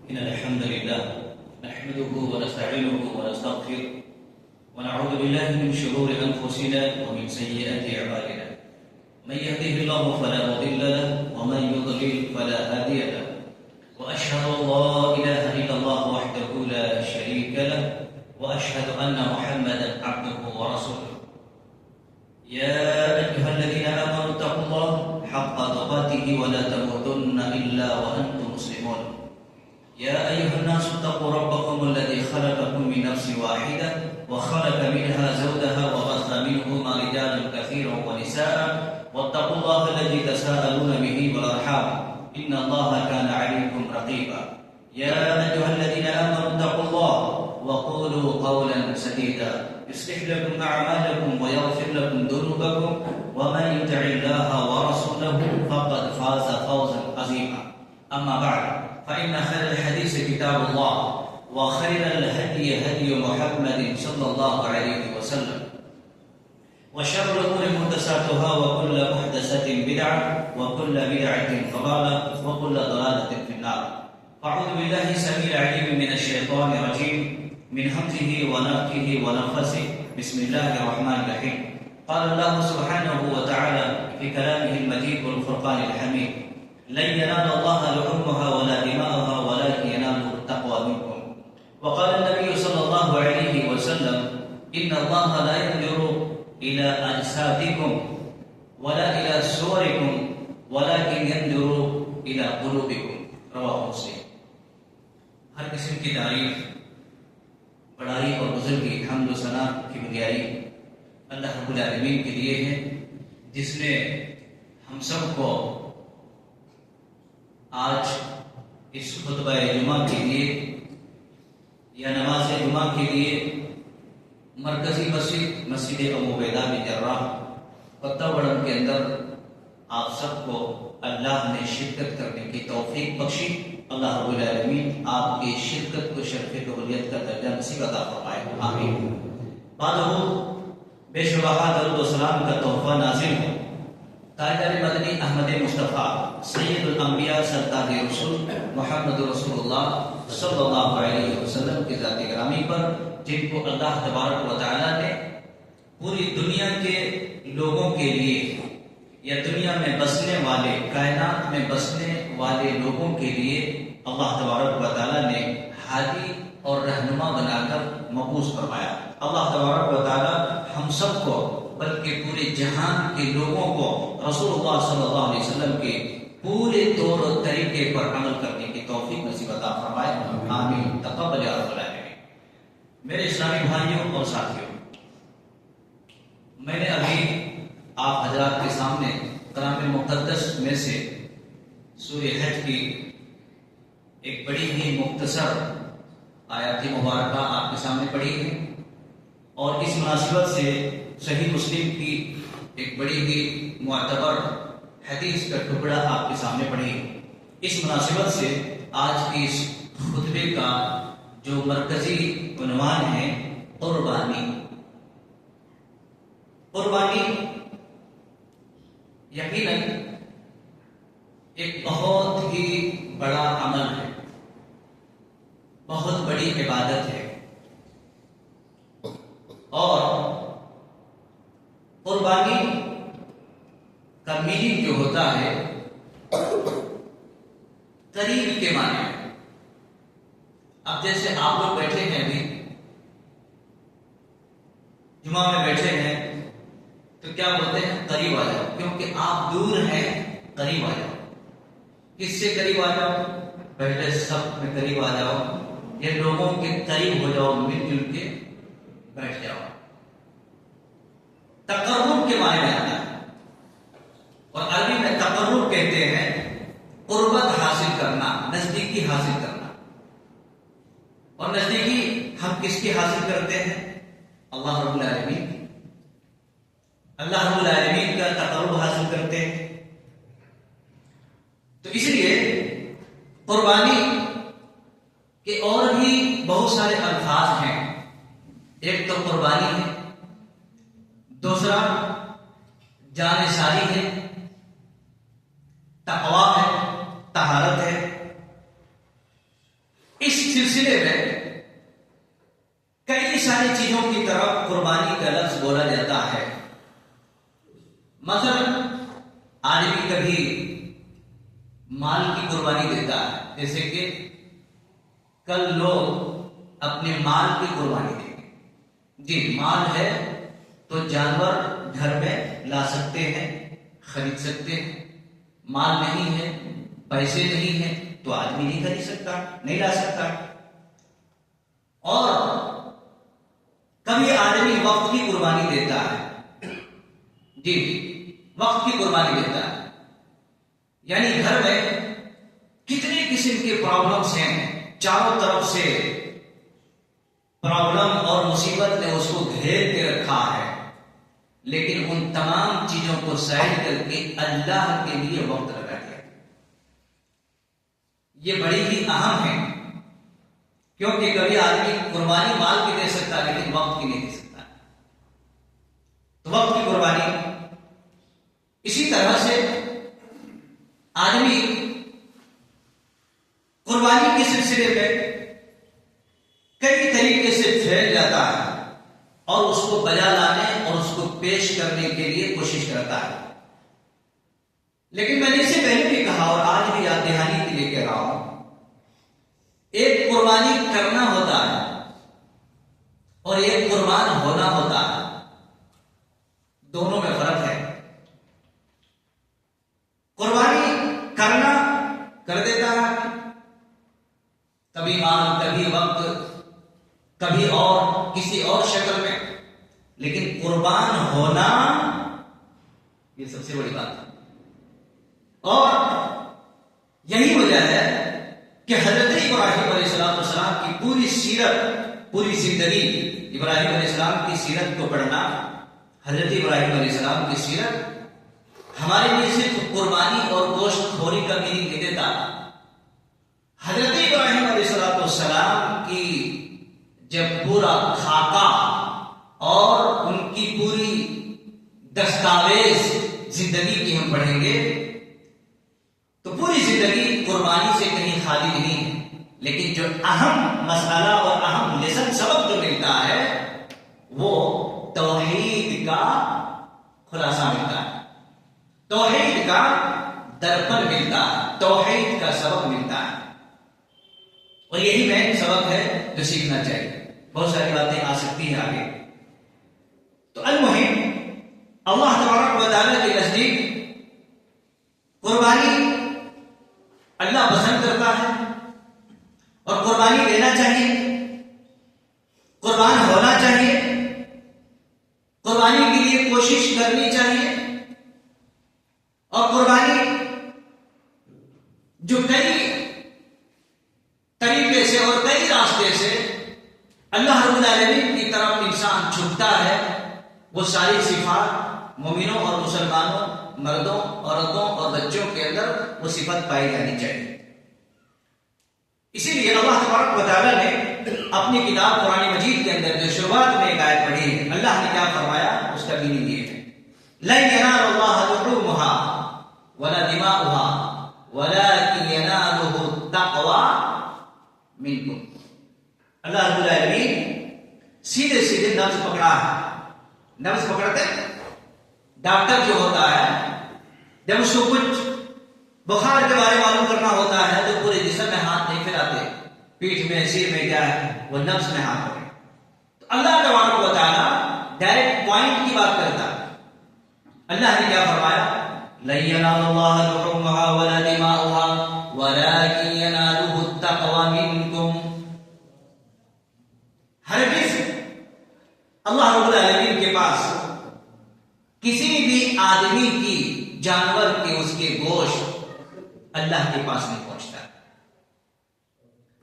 إن الحمد لله نحمده ونستعينه ونستغفره ونعوذ بالله من شرور أنفسنا ومن سيئات أعمالنا. من يهده الله فلا مضل له ومن يضلل فلا هادي له. وأشهد أن لا إله إلا الله وحده لا شريك له وأشهد أن محمدا عبده ورسوله. يا أيها الذين آمنوا اتقوا الله حق تقاته ولا تموتن إلا وأنتم مسلمون. يا أيها الناس اتقوا ربكم الذي خلقكم من نفس واحدة وخلق منها زوجها وبث منهما رجالا كثيرا ونساء واتقوا الله الذي تساءلون به والأرحام إن الله كان عليكم رقيبا. يا أيها الذين آمنوا اتقوا الله وقولوا قولا سديدا يصلح لكم أعمالكم ويغفر لكم ذنوبكم ومن يطع الله ورسوله فقد فاز فوزا عظيما. أما بعد فإن خير الحديث كتاب الله وخير الهدي هدي محمد صلى الله عليه وسلم وشر الأمور محدثاتها وكل محدثة بدعة وكل بدعة ضلالة وكل ضلالة في النار. أعوذ بالله السميع العليم من الشيطان الرجيم من همزه ونفخه ونفثه. بسم الله الرحمن الرحيم. قال الله سبحانه وتعالى في كلامه المجيد والفرقان الحميد: لن ينال الله لحومها ولا دماؤها ولكن يناله التقوى منكم. وقال النبي صلى الله عليه وسلم: إن الله لا ينظر إلى أجسادكم ولا إلى صوركم ولكن ينظر إلى قلوبكم. رواه مسلم. ہر قسم کی تعریف، بڑائی اور بزرگی، حمد و ثنا کی بھلائی اللہ رب العالمین کے لیے ہے، جس نے ہم سب کو آج اس خطبہ جمعہ کے لیے یا نماز جمعہ کے لیے مرکزی مسجد ابو عبیدہ بن جراح پتہ بڑھن کے اندر آپ سب کو اللہ نے شرکت کرنے کی توفیق بخشی. اللہ رب العالمین آپ کی شرکت کو شرف قبولیت کا درجہ نصیب عطا فرمائے. آمین. بعد بے شبہ درود و سلام کا تحفہ نازل ہو تاجدار مدنی احمد مصطفیٰ سید الانبیاء سرتاج رسول محمد رسول اللہ صلی اللہ علیہ وسلم کی ذات گرامی پر، جن کو اللہ تبارک و تعالیٰ نے پوری دنیا کے لوگوں کے لیے یا دنیا میں بسنے والے، کائنات میں بسنے والے لوگوں کے لیے اللہ تبارک و تعالیٰ نے ہادی اور رہنما بنا کر مبعوث فرمایا. اللہ تبارک و تعالیٰ ہم سب کو بلکہ پورے جہان کے لوگوں کو رسول اللہ صلی اللہ علیہ وسلم کے پورے طور و طریقے پر عمل کرنے کی توفیق نصیب عطا فرمائے. آمین. تقبل یا رب العالمین. میرے اسلامی بھائیوں اور ساتھیوں، میں نے ابھی آپ حضرات کے سامنے کلام مقدس میں سے سورہ حج کی ایک بڑی ہی مختصر آیات مبارکہ آپ کے سامنے پڑھی ہے، اور اس مناسبت سے صحیح مسلم کی ایک بڑی ہی معتبر حدیث کا ٹکڑا آپ کے سامنے پڑھی ہے. اس مناسبت سے آج کی اس خطبے کا جو مرکزی عنوان ہے قربانی. قربانی یقیناً ایک بہت ہی بڑا عمل ہے، بہت بڑی عبادت ہے، اور قربانی کا میننگ جو ہوتا ہے قریب کے معنی میں. اب جیسے آپ لوگ بیٹھے ہیں، ابھی جمعہ میں بیٹھے ہیں، تو کیا بولتے ہیں؟ قریب آ جاؤ. کیونکہ آپ دور ہیں، قریب آ جاؤ. کس سے قریب آ جاؤ؟ پہلے سب میں قریب آ جاؤ، یا لوگوں کے قریب ہو جاؤ، مل جل کے بیٹھ جاؤ. تقرب کے معنی میں آتا ہے، اور عربی میں تقرب کہتے ہیں قربت حاصل کرنا، نزدیکی حاصل کرنا. اور نزدیکی ہم کس کی حاصل کرتے ہیں؟ اللہ رب العالمین. اللہ رب العالمین کا تقرب حاصل کرتے ہیں. تو اس لیے قربانی کے اور بھی بہت سارے الفاظ ہیں. ایک تو قربانی ہے، دوسرا جان ساری ہے، تقویٰ ہے، طہارت ہے، سلسلے میں کئی ساری چیزوں کی طرف قربانی کا لفظ بولا جاتا ہے. مثلا آدمی کبھی مال کی قربانی دیتا ہے، جیسے کہ کل لوگ اپنے مال کی قربانی دیں گے. جی مال ہے تو جانور گھر میں لا سکتے ہیں، خرید سکتے ہیں. مال نہیں ہے، پیسے نہیں ہیں تو آدمی نہیں خرید سکتا، نہیں لا سکتا. اور کبھی آدمی وقت کی قربانی دیتا ہے. جی وقت کی قربانی دیتا ہے، یعنی گھر میں کتنے قسم کے پرابلمس ہیں، چاروں طرف سے پرابلم اور مصیبت نے اس کو گھیر کے رکھا ہے، لیکن ان تمام چیزوں کو سائڈ کر کے اللہ کے لیے وقت لگا دیا. یہ بڑی ہی اہم ہے، کیونکہ کبھی آدمی قربانی مال کی دے سکتا لیکن وقت کی نہیں دے سکتا. تو وقت کی قربانی. اسی طرح سے آدمی قربانی کے سلسلے میں کئی طریقے سے پھیل جاتا ہے اور اس کو بجا لانے اور اس کو پیش کرنے کے لیے کوشش کرتا ہے. لیکن میں نے اس سے پہلے بھی کہا اور آج بھی یاد دہانی کے لیے کہہ رہا ہوں، ایک قربانی کرنا ہوتا ہے اور ایک قربان ہونا ہوتا ہے. دونوں میں فرق ہے. قربانی کرنا کر دیتا ہے، کبھی مال، کبھی وقت، کبھی اور کسی اور شکل میں، لیکن قربان ہونا یہ سب سے بڑی بات ہے. اور یہی وجہ ہے کہ حضرت ابراہیم علیہ السلام کی پوری سیرت، پوری زندگی، ابراہیم علیہ السلام کی سیرت کو پڑھنا، حضرت ابراہیم علیہ السلام کی سیرت ہمارے لیے صرف قربانی اور گوشت خوری کا میننگ نہیں دیتا. حضرت ابراہیم علیہ السلام کی جب پورا خاکہ اور ان کی پوری دستاویز زندگی کی ہم پڑھیں گے تو پوری زندگی قربانی سے کہیں خالی نہیں ہے. لیکن جو اہم مسئلہ اور اہم لیسن سبق جو ملتا ہے وہ توحید کا خلاصہ ملتا ہے، توحید کا درپن ملتا ہے، توحید کا سبق ملتا ہے. اور یہی مین سبق ہے جو سیکھنا چاہیے. بہت ساری باتیں آ سکتی ہیں آگے. تو المہم اللہ تبارک و تعالیٰ کے نزدیک قربانی اللہ پسند کرتا ہے اور قربانی لینا چاہیے، قربان ہونا چاہیے، قربانی کے لیے کوشش کرنی چاہیے. اور قربانی جو کئی طریقے سے اور کئی راستے سے اللہ رب العالمین کی طرف انسان چھپتا ہے، وہ ساری صفات مومنوں اور مسلمانوں، مردوں، عورتوں اور بچوں کے اندر وہ صفت پائی جانی چاہیے. اسی لیے اللہ تبارک و تعالیٰ نے اپنی کتاب قرآن مجید کے اندر جو شروعات میں ایک آیت پڑھی ہے، اللہ نے کیا فرمایا اس کا میننگ یہ ہے، لَن يَنَالَ اللَّهَ لُحُومُهَا وَلَا دِمَاؤُهَا وَلَكِنْ يَنَالُهُ التَّقْوَى مِنْكُمْ. اللہ رب العالمین سیدھے سیدھے نبض پکڑا ہے. نبض پکڑتے ڈاکٹر جو ہوتا ہے جب اس کو کچھ بخار کے بارے معلوم کرنا ہوتا ہے تو پورے جسم میں ہاتھ نہیں پھیلاتے، پیٹھ میں، سر میں، کیا ہے وہ نبض میں ہاتھ پکڑے. تو اللہ تبارک و تعالیٰ ڈائریکٹ پوائنٹ کی بات کرتا ہے. اللہ نے کیا فرمایا، لَن يَنَالَ اللَّهَ لُحُومُهَا وَلَا دِمَاؤُهَا وَلَكِنْ يَنَالُهُ التَّقْوَى مِنْكُمْ. ہرگز اللہ رب العالمین کے پاس کسی بھی آدمی کی، جانور کے، اس کے گوشت اللہ کے پاس نہیں پہنچتا.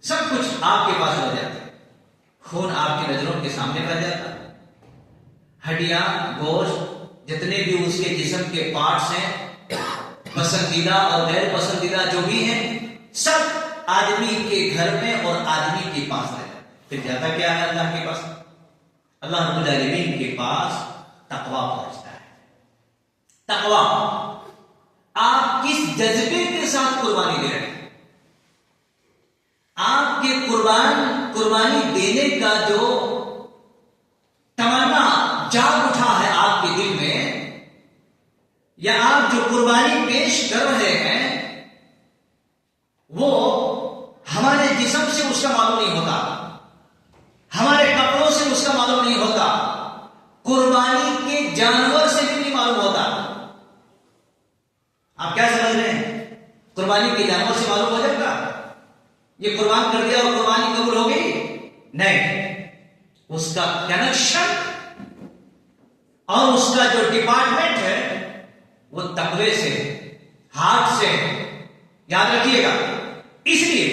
سب کچھ آپ کے پاس رہ جاتا ہے، خون آپ کی نظروں کے سامنے رہ جاتا ہے، ہڈیاں، گوشت، جتنے بھی اس کے جسم کے پارٹس ہیں، پسندیدہ اور غیر پسندیدہ جو بھی ہیں، سب آدمی کے گھر میں اور آدمی کے پاس رہتا ہے. پھر جاتا کیا ہے اللہ کے پاس؟ اللہ رب العالمین کے پاس تقویٰ پہنچتا ہے. تقویٰ، آپ کس جذبے کے ساتھ قربانی دے رہے ہیں؟ آپ کے قربانی دینے کا جو تمنا جاگ اٹھا ہے آپ کے دل میں، یا آپ جو قربانی پیش کر رہے ہیں، وہ ہمارے جسم سے اس کا معلوم نہیں ہوتا، ہمارے کپڑوں سے اس کا معلوم نہیں ہوتا، قربانی کے جانور سے بھی نہیں معلوم ہوتا۔ آپ کیا سمجھ رہے ہیں؟ قربانی کے جانور سے معلوم ہو جائے گا یہ قربان کر دیا اور قربانی قبول ہو گئی؟ نہیں، اس کا کنیکشن اور اس کا جو ڈپارٹمنٹ ہے وہ تقوی سے، ہاتھ سے، یاد رکھیے گا۔ اس لیے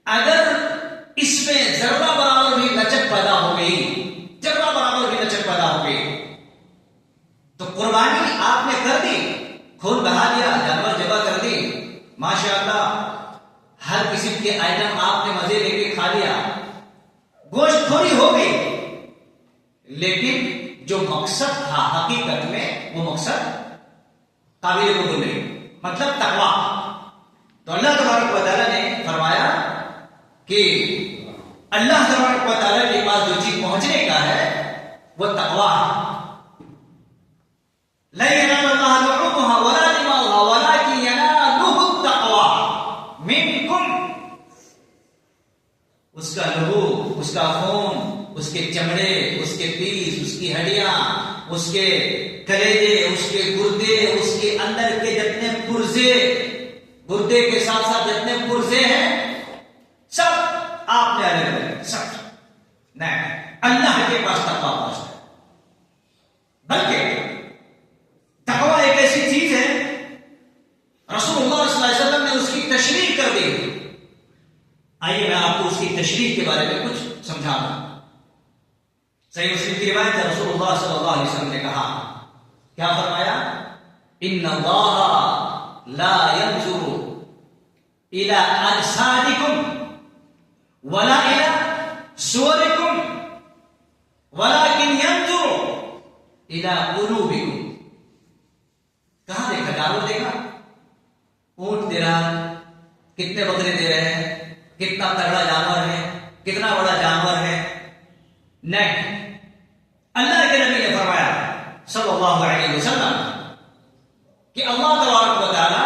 اگر اس میں ذرہ برابر بھی لچک پیدا ہو گئی، ذرہ برابر بھی لچک پیدا ہو گئی، تو قربانی آپ نے کر دی، خون بہا دیا، جانور ذبح کر دی، ماشاءاللہ ہر قسم کے آئٹم آپ نے مزے لے کے کھا لیا، گوشت خوری ہو گئی، لیکن جو مقصد تھا حقیقت میں وہ مقصد قابل قبول نہیں، مطلب تقویٰ۔ تو اللہ تبارک و تعالیٰ نے فرمایا کہ اللہ تبارک و تعالیٰ کے پاس جو چیز پہنچنے کا ہے وہ تقویٰ ہے۔ لا ينال الله لحومها ولا دماؤها ولكن يناله التقوى منكم۔ اس کا لہو، اس کا خون، اس کے چمڑے، اس کے پیس، اس کی ہڈیاں، اس کے کلیجے، اس کے گردے، اس کے اندر کے جتنے پرزے، گردے کے ساتھ ساتھ جتنے پرزے ہیں سب آپ نے الگ کرے، سب نہیں، اللہ کے پاس تقویٰ پہنچتا ہے۔ بلکہ تقویٰ ایک ایسی چیز ہے، رسول اللہ صلی اللہ علیہ وسلم نے اس کی تشریح کر دی۔ آئیے میں آپ کو اس کی تشریح کے بارے میں کچھ سمجھاؤں گا۔ صحیح مسلم کی روایت ہے، رسول اللہ صلی اللہ علیہ وسلم نے کہا، کیا فرمایا؟ ان اللہ لا ينظر الى اجسادکم ولا الى صورکم ولكن ينظر الى قلوبکم۔ کہاں دیکھا؟ جانور دیکھا، اونٹ دے رہا، کتنے بکرے دے رہے ہیں، کتنا تگڑا جانور ہے، کتنا بڑا جانور ہے؟ نہیں، اللہ کے نبی نے فرمایا صلی اللہ علیہ وسلم کہ اللہ تبارک و تعالی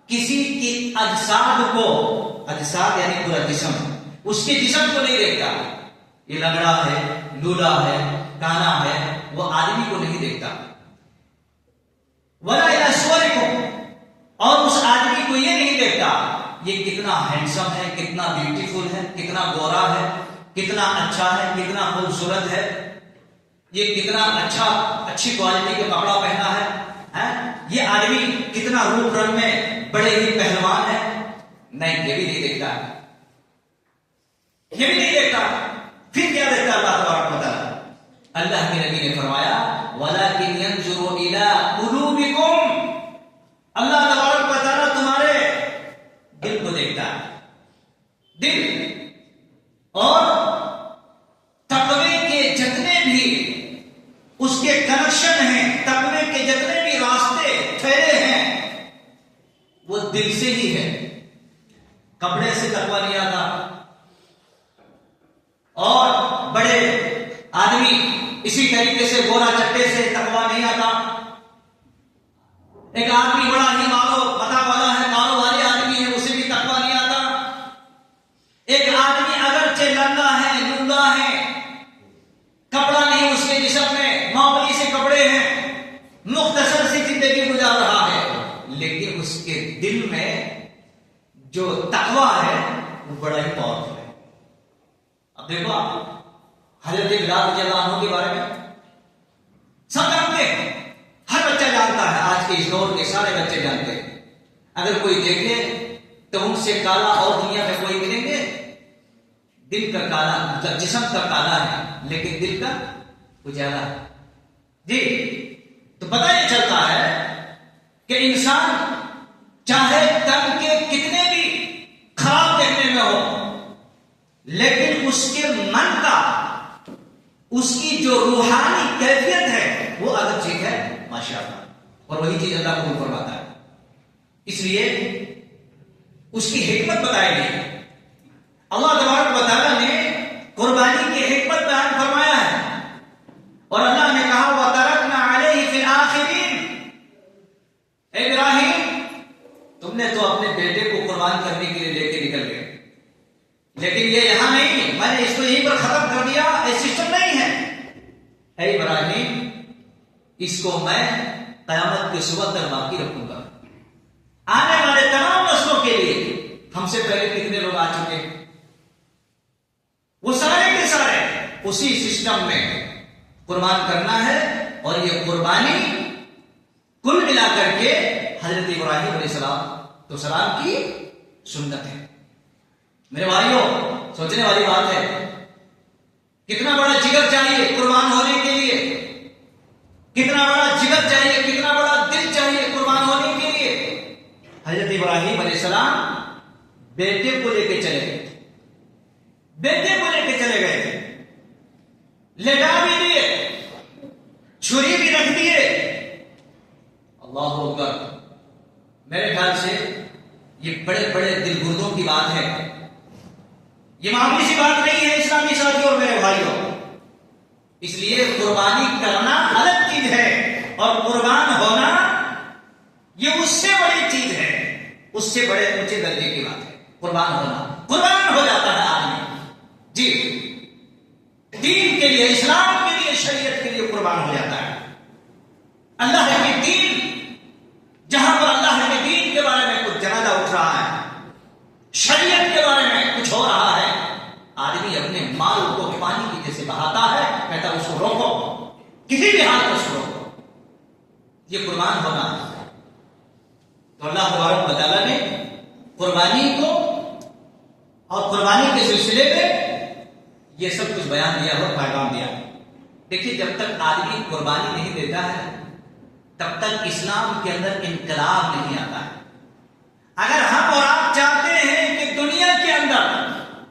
کسی کی اجساد کو، اجساد یعنی پورا جسم، اس کے جسم کو نہیں دیکھتا، یہ لنگڑا ہے، لولا ہے، کانا ہے، وہ آدمی کو نہیں دیکھتا۔ ولا الى صورکم، اور اس آدمی کو یہ نہیں دیکھتا یہ کتنا ہینڈسم ہے، کتنا بیوٹیفل ہے، کتنا گورا ہے، کتنا اچھا ہے، کتنا خوبصورت ہے، یہ کتنا اچھی کوالٹی کا کپڑا پہنا ہے، یہ آدمی کتنا روپ رنگ میں بڑے ہی پہلوان ہے۔ نہیں، یہ بھی نہیں دیکھتا، یہ بھی نہیں دیکھتا۔ پھر کیا دیکھتا اللہ تبارک و تعالیٰ؟ اللہ کے نبی نے فرمایا وَلَكِنْ يَنْظُرُ إِلَىٰ قُلُوبِكُمْ، اللہ تبارک و تعالیٰ تمہارے دل کو دیکھتا ہے، دل اور تقوی کے جتنے بھی اس کے کنیکشن ہیں، تقوی کے جتنے بھی راستے پھیلے ہیں وہ دل سے ہی ہے۔ کپڑے سے تقوی نہیں آتا، اور بڑے آدمی اسی طریقے سے گورا چٹے سے تقوی نہیں آتا۔ ایک آدمی بڑا ہی مالو پتا والا ہے، کاروباری آدمی ہے، اسے بھی تقوی نہیں آتا۔ ایک آدمی اگرچہ لنگا ہے، لنگا ہے، کپڑا نہیں اس کے جسم میں، معمولی سے کپڑے ہیں، مختصر سی زندگی گزار رہا ہے، لیکن اس کے دل میں جو تقوی ہے وہ بڑا ہی پاورفل ہے۔ اب دیکھو آپ حضرت بلال رضی اللہ عنہ کے بارے میں سب جانتے ہیں، ہر بچہ جانتا ہے، آج کے اس دور کے سارے بچے جانتے ہیں۔ اگر کوئی دیکھے تو ان سے کالا اور دنیا میں کوئی ملیں گے؟ دل کا کالا، جسم کا کالا ہے لیکن دل کا اجالا ہے۔ جی، تو پتہ یہ چلتا ہے کہ انسان چاہے تن کے کتنے بھی خراب دیکھنے میں ہو، لیکن اس کے من کا، اس کی جو روحانی کیفیت ہے وہ الگ چیز ہے ماشاءاللہ، اور وہی چیز اللہ قبول فرماتا ہے۔ اس لیے اس کی حکمت بتائی گئی اللہ تبارک و تعالیٰ نے قربانی کی حکمت بیان فرمایا ہے اور اللہ نے کہا وَتَرَكْنَا عَلَيْهِ فِي الْآخِرِينَ، اے ابراہیم تم نے تو اپنے بیٹے کو قربان کرنے کے لیے لے کے نکل گئے، لیکن یہ یہاں نہیں، میں نے اس کو یہیں پر ختم کر دیا، یہ سسٹم نہیں ہے۔ اے ابراہیم اس کو میں قیامت کے صبح تک باقی رکھوں گا، آنے والے تمام نسلوں کے لیے۔ ہم سے پہلے کتنے لوگ آ چکے، وہ سارے کے سارے اسی سسٹم میں قربان کرنا ہے، اور یہ قربانی کل ملا کر کے حضرت ابراہیم علیہ السلام کی سنت ہے۔ میرے بھائیوں سوچنے والی بات ہے، کتنا بڑا جگر چاہیے قربان ہونے کے لیے، کتنا بڑا جگر چاہیے، کتنا بڑا دل چاہیے قربان ہونے کے لیے۔ حضرت ابراہیم علیہ السلام بیٹے کو لے کے چلے گئے، بیٹے کو لے کے چلے گئے تھے، لٹا بھی دیے، چھری بھی رکھ دیے۔ اللہ اکبر، میرے خیال سے یہ بڑے بڑے دل گردوں کی بات ہے، یہ معمولی سی بات نہیں ہے اسلامی ساتھیوں اور میرے بھائیوں۔ اس لیے قربانی کرنا الگ چیز ہے اور قربان ہونا یہ اس سے بڑی چیز ہے، اس سے بڑے اونچے درجے کی بات ہے۔ قربان ہونا، قربان ہو جاتا ہے آدمی، جی دین کے لیے، اسلام کے لیے، شریعت کے لیے قربان ہو جاتا ہے۔ اللہ کے دین، جہاں پر اللہ کے دین کے بارے میں کچھ جنازہ اٹھ رہا ہے، شریعت کے بارے میں کچھ ہو رہا ہے، آدمی اپنے مال کو پانی کی جیسے بہاتا ہے، کہتا ہے اس کو روکو، کسی بھی حال میں اس کو روکو، یہ قربان ہونا ہے۔ تو اللہ تبارک و تعالیٰ نے قربانی کو اور قربانی کے سلسلے میں یہ سب کچھ بیان دیا اور پیغام دیا۔ دیکھیے جب تک آدمی قربانی نہیں دیتا ہے تب تک اسلام کے اندر انقلاب نہیں آتا ہے۔ اگر ہم اور آپ چاہتے ہیں کہ دنیا کے اندر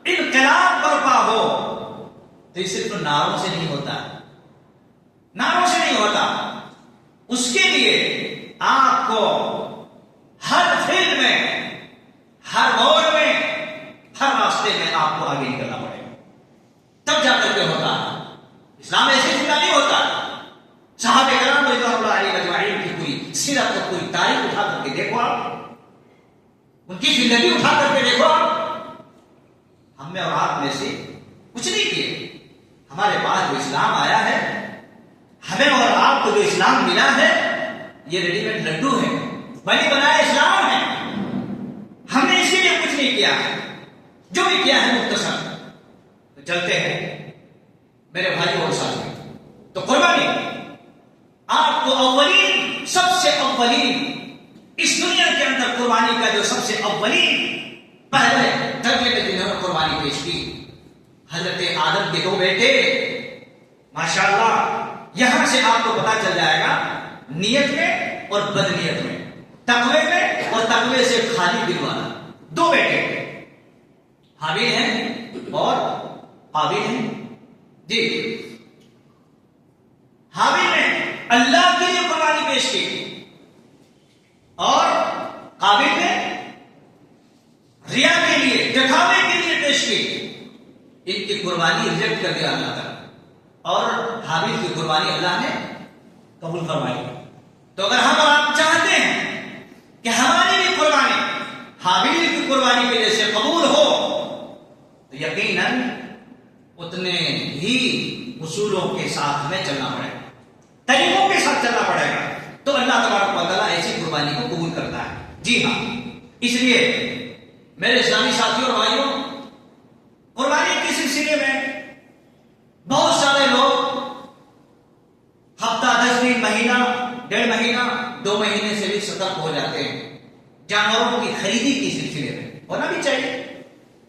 انقلاب برپا ہو تو یہ صرف نعروں سے نہیں ہوتا، نعروں سے نہیں ہوتا، اس کے لیے آپ کو ہر فیلڈ میں، ہر موڑ میں، ہر راستے میں آپ کو آگے نکلنا پڑے گا، تب جا کر کے ہوتا ہے۔ اسلام ایسے جدا نہیں ہوتا۔ صحابہ کرام رضوان اللہ علیہ اجمعین کی کوئی سیرت اور کوئی تاریخ اٹھا کر کے دیکھو آپ، ان کی زندگی اٹھا کر کے دیکھو آپ، ہم میں اور آپ میں سے کچھ نہیں کیے۔ ہمارے پاس جو اسلام آیا ہے، ہمیں اور آپ کو جو اسلام ملا ہے، یہ ریڈی میڈ لڈو ہے، بنی بنایا اسلام ہے۔ ہم نے اس کے لیے کچھ نہیں کیا ہے، جو بھی کیا ہے مختصر۔ تو چلتے ہیں میرے بھائی اور ساتھی، تو قربانی آپ کو اولین، سب سے اولین اس دنیا کے اندر قربانی کا جو سب سے اولین پہلے درجے میں جنہوں نے قربانی پیش کی، حضرت آدم کے دو بیٹے۔ ماشاءاللہ یہاں سے آپ کو پتا چل جائے گا نیت میں اور بدنیت میں، تقوی میں اور تقوی سے خالی دل والا۔ دو بیٹے حابیل ہیں اور قابیل ہیں، جی حابیل نے اللہ کے لیے قربانی پیش کی اور قابیل نے ریا کے لیے، دکھاوے کے لیے پیش کی۔ ان کی قربانی ریجیکٹ کر دیا اللہ تعالیٰ، اور حابیل کی قربانی اللہ نے قبول فرمائی۔ تو اگر ہم اور آپ چاہتے ہیں کہ ہماری بھی قربانی حابیل کی قربانی کے جیسے قبول ہو تو یقیناً اتنے ہی اصولوں کے ساتھ ہمیں چلنا پڑے گا، طریقوں کے ساتھ چلنا پڑے گا، تو اللہ تبارک و تعالیٰ ایسی قربانی کو قبول کرتا ہے۔ جی ہاں، اس لیے میرے اسلامی ساتھیوں اور بھائیوں، قربانی کے سلسلے میں بہت سارے لوگ ہفتہ، 10 دن، مہینہ، 1.5 مہینہ، 2 مہینے سے بھی سترک ہو جاتے ہیں جانوروں کی خریدی کے سلسلے میں۔ ہونا بھی چاہیے،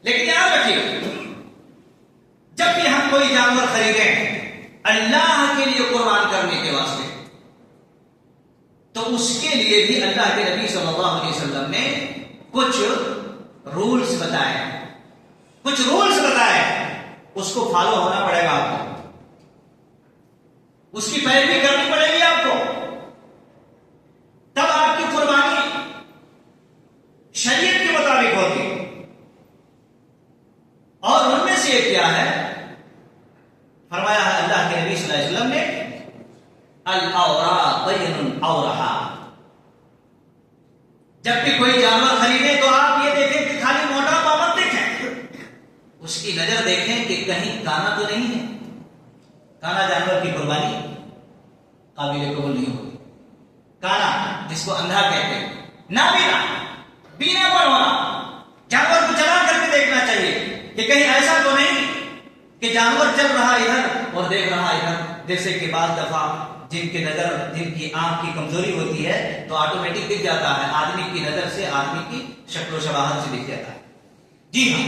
لیکن یاد رکھیے جب بھی ہم کوئی جانور خریدیں اللہ کے لیے قربان کرنے کے واسطے، تو اس کے لیے بھی اللہ کے نبی صلی اللہ علیہ وسلم نے کچھ رولز بتائے، کچھ رولز بتائے، اس کو فالو ہونا پڑے گا آپ کو، اس کی پیروی کرنی پڑے گی آپ کو، تب آپ کی قربانی شریعت کے مطابق ہوگی۔ لیے کیا ہے؟ فرمایا ہے اللہ کے نبی صلی اللہ علیہ وسلم نے الاورا بین اورہا، جب بھی کوئی جانور خریدے تو آپ یہ دیکھیں کہ خالی موٹا پاور دیکھیں، اس کی نظر دیکھیں کہ کہیں کانا تو نہیں ہے. کانا جانور کی قربانی قابل قبول نہیں ہوگی. کانا جس کو اندھا کہتے ہیں، نابینا، بینا پر ہونا، جانور کو چلا کر کے دیکھنا چاہیے کہ کہیں ایسا تو نہیں کہ جانور چل رہا ادھر اور دیکھ رہا ادھر. جیسے کہ بعض دفعہ جن کی نظر، جن کی آنکھ کی کمزوری ہوتی ہے تو آٹومیٹک دکھ جاتا ہے، آدمی کی نظر سے آدمی کی شکل و شباہت سے دکھ جاتا ہے. جی ہاں،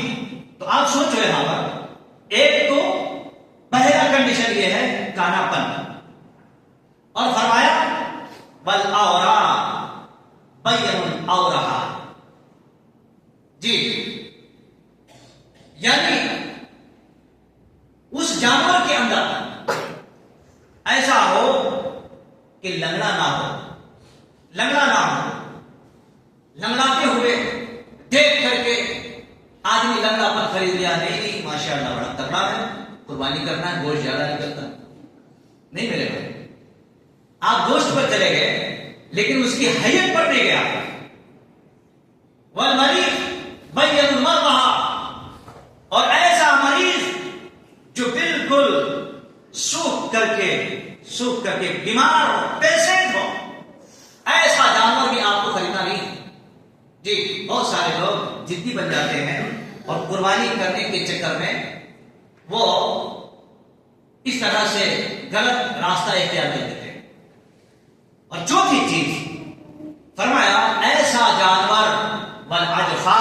تو آپ سوچ رہے ہیں پر ایک تو پہلا کنڈیشن یہ ہے کانا پن، اور فرمایا والاورا بین اورہا. جی، یعنی اس جانور کے اندر ایسا ہو کہ لنگڑا نہ ہو، لنگڑا نہ ہو. لنگڑاتے ہوئے دیکھ کر کے آدمی لنگڑا پن خرید لیا، نہیں ماشاء اللہ بڑا تگڑا ہے، قربانی کرنا ہے، گوشت زیادہ نکلتا نہیں میرے بھائی. آپ گوشت پر چلے گئے لیکن اس کی حیت پر نہیں گیا. والمریض بین المرضى، اور ایسا مریض جو بالکل سوکھ کر کے بیمار ہو، پیشنٹ ہو، ایسا جانور بھی آپ کو خریدنا نہیں. جی، بہت سارے لوگ ضدی بن جاتے ہیں اور قربانی کرنے کے چکر میں وہ اس طرح سے غلط راستہ اختیار کر دیتے ہیں. اور چوتھی چیز فرمایا ایسا جانور والاجفا،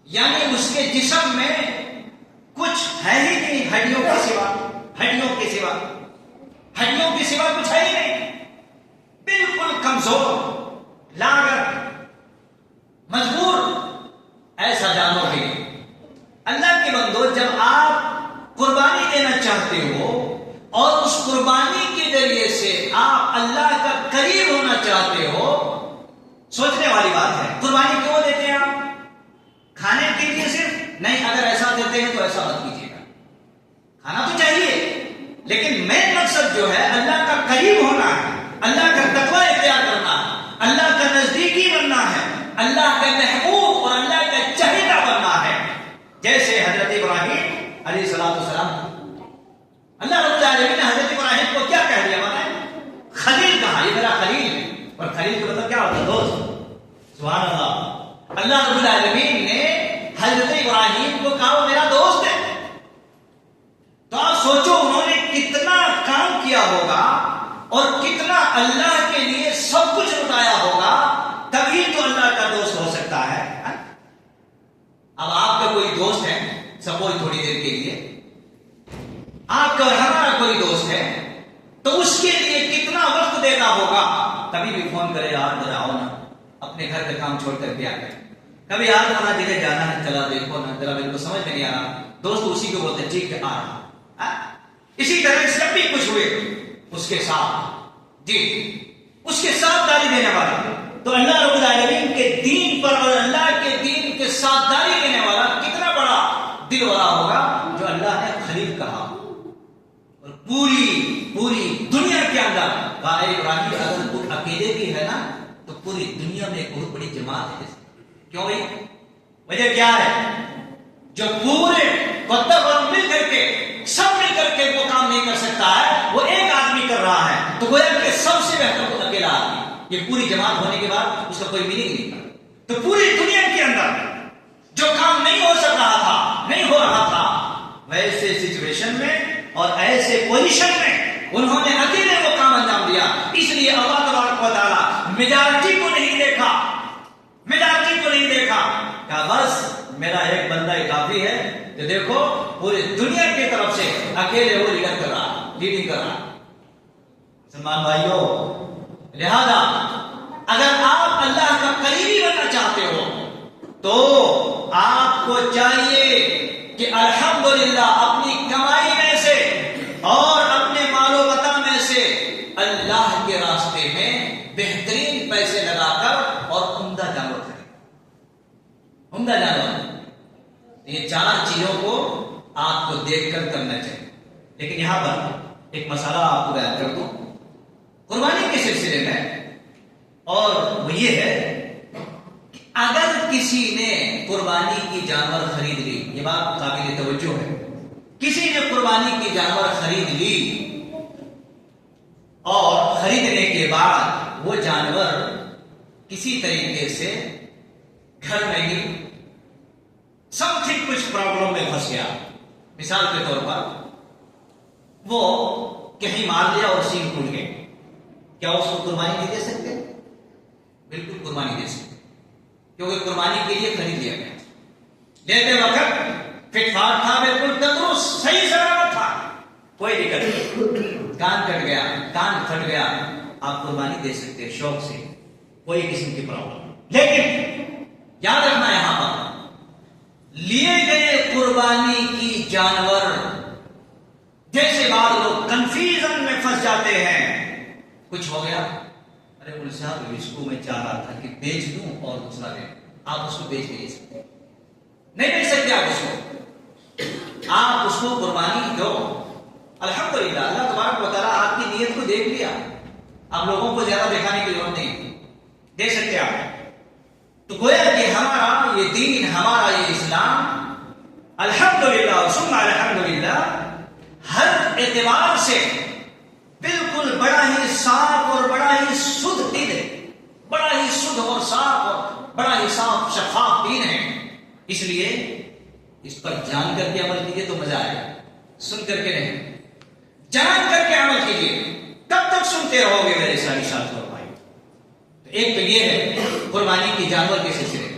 یعنی اس کے جسم میں کچھ ہے ہی نہیں ہڈیوں کے سوا، ہڈیوں کے سوا کچھ ہے ہی نہیں، بالکل کمزور، لاغر، مجبور. ایسا جانور بھی اللہ کے بندو، جب آپ قربانی دینا چاہتے ہو اور اس قربانی کے ذریعے سے آپ اللہ کا قریب ہونا چاہتے ہو، سوچنے والی بات ہے. قربانی کیوں دیتے ہیں آپ؟ کھانے کے لیے صرف نہیں. اگر ایسا دیتے ہیں تو ایسا مت کیجیے گا. کھانا تو چاہیے لیکن مین مقصد جو ہے اللہ کا قریب ہونا ہے، اللہ کا تقوی اختیار کرنا ہے، اللہ کا نزدیکی بننا ہے، اللہ کا محبوب اور اللہ کا چہیتا بننا ہے. جیسے حضرت ابراہیم علیہ السلام، اللہ رب العالمین نے حضرت ابراہیم کو کیا کہہ دیا؟ خلیل کہا، یہ میرا خلیل ہے. اور خلیل کا مطلب کیا ہوتا ہے؟ دوست. سبحان اللہ. اللہ رب العالمین نے حضرت ابراہیم کو کہا وہ میرا دوست ہے. تو آپ سوچو انہوں نے کتنا کام کیا ہوگا اور کتنا اللہ کے لیے سب کچھ لٹایا ہوگا، تبھی تو اللہ کا دوست ہو سکتا ہے. اب آپ کا کوئی دوست ہے، سپوز تھوڑی دیر کے لیے آپ کا اور ہمارا کوئی دوست ہے، تو اس کے لیے کتنا وقت دینا ہوگا. کبھی بھی فون کرے، یار ذرا آؤ نا، اپنے گھر کا کام چھوڑ کر کے آ گئے. کبھی یار ہمارا جگہ جانا ہے، چلا دیکھو نا ذرا، میرے کو سمجھ میں نہیں آ رہا. دوست اسی کو بولتے ٹھیک ہے آ رہا. اسی طرح سے بھی کچھ ہوئے اس کے ساتھ، جی اس کے ساتھ داری دینے والا. تو اللہ رب العالمین کے دین پر اور اللہ کے دین کے ساتھ داری دینے والا کتنا بڑا دل والا ہوگا جو اللہ نے خلیل کہا. اور پوری دنیا کے اندر کہا اے ابراہیم اگر تو اکیلے بھی ہے نا تو پوری دنیا میں ایک بہت بڑی جماعت ہے. کیوں بھائی؟ وجہ کیا ہے؟ جو پورے مل کر کے سب مل کر کے وہ کام نہیں کر سکتا ہے، وہ ایک آدمی کر رہا ہے. تو گویا کہ سب سے بہتر وہ اکیلا آدمی. یہ پوری جماعت ہونے کے بعد اس کا کوئی میننگ نہیں تھا. تو پوری دنیا کے اندر جو کام نہیں ہو سک رہا تھا، نہیں ہو رہا تھا، ویسے سچویشن میں اور ایسے پوزیشن میں انہوں نے اکیلے وہ کام انجام دیا. اس لیے اللہ تبارک و تعالیٰ میجارٹی کو نہیں دیکھا، کہا بس میرا ایک بندہ کافی ہے جو دیکھو پوری دنیا کی طرف سے اکیلے وہ لیڈنگ کر رہا. مسلمان بھائیوں، لہذا اگر آپ اللہ کا قریبی بننا چاہتے ہو تو آپ کو چاہیے کہ الحمدللہ اپنی کمائی میں سے اور اپنے مال و متاع میں سے اللہ کے راستے میں بہترین پیسے لگا کر اور عمدہ جانور. یہ 4 چیزوں کو آپ کو دیکھ کر کرنا چاہیے. لیکن یہاں پر ایک مسئلہ آپ کو بیان کر دوں قربانی کے سلسلے میں، اور وہ یہ ہے کہ اگر کسی نے قربانی کی جانور خرید لی، یہ بات قابل توجہ ہے، کسی نے قربانی کی جانور خرید لی اور خریدنے کے بعد وہ جانور کسی طریقے سے گھر میں ہی سم تھنگ کچھ پرابلم میں پھنس گیا، مثال کے طور پر وہ کہیں مار لیا اور سینگ ٹوٹ گئے، کیا اس کو قربانی نہیں دے سکتے؟ بالکل قربانی دے سکتے، کیونکہ قربانی کے لیے خرید لیا گیا. لیتے وقت فٹ فاٹ تھا، بالکل تندرست صحیح سلامت تھا، کوئی دقت نہیں. کان کٹ گیا، کان پھٹ گیا، آپ قربانی دے سکتے ہیں شوق سے، کوئی قسم کی پرابلم. لیکن یاد رکھنا یہاں پر لیے گئے قربانی کی جانور، جیسے بعض لوگ کنفیوژن میں پھنس جاتے ہیں، کچھ ہو گیا، ارے مول صاحب اس کو میں چاہ رہا تھا کہ بیچ دوں اور دوسرا دیں، آپ اس کو بیچ نہیں سکتے، نہیں بیچ سکتے آپ اس کو، آپ اس کو قربانی دو. الحمدللہ اللہ تبارک و تعالیٰ آپ کی نیت کو دیکھ لیا، آپ لوگوں کو زیادہ دکھانے کی ضرورت نہیں، دے سکتے آپ. تو گویا کہ ہمارا یہ دین، ہمارا یہ اسلام الحمدللہ ثم الحمدللہ ہر اعتبار سے بالکل بڑا ہی صاف اور بڑا ہی شدھ دین ہے، بڑا ہی شدھ اور صاف اور بڑا ہی صاف شفاف دین ہے. اس لیے اس پر جان کر کے عمل کیجیے تو مزہ آئے گا، سن کر کے نہیں، جان کر کے عمل کیجیے. کب تک سنتے رہو گے میرے ساری ساتھ اور بھائی؟ تو ایک تو یہ ہے قربانی کی جانور کے سلسلے.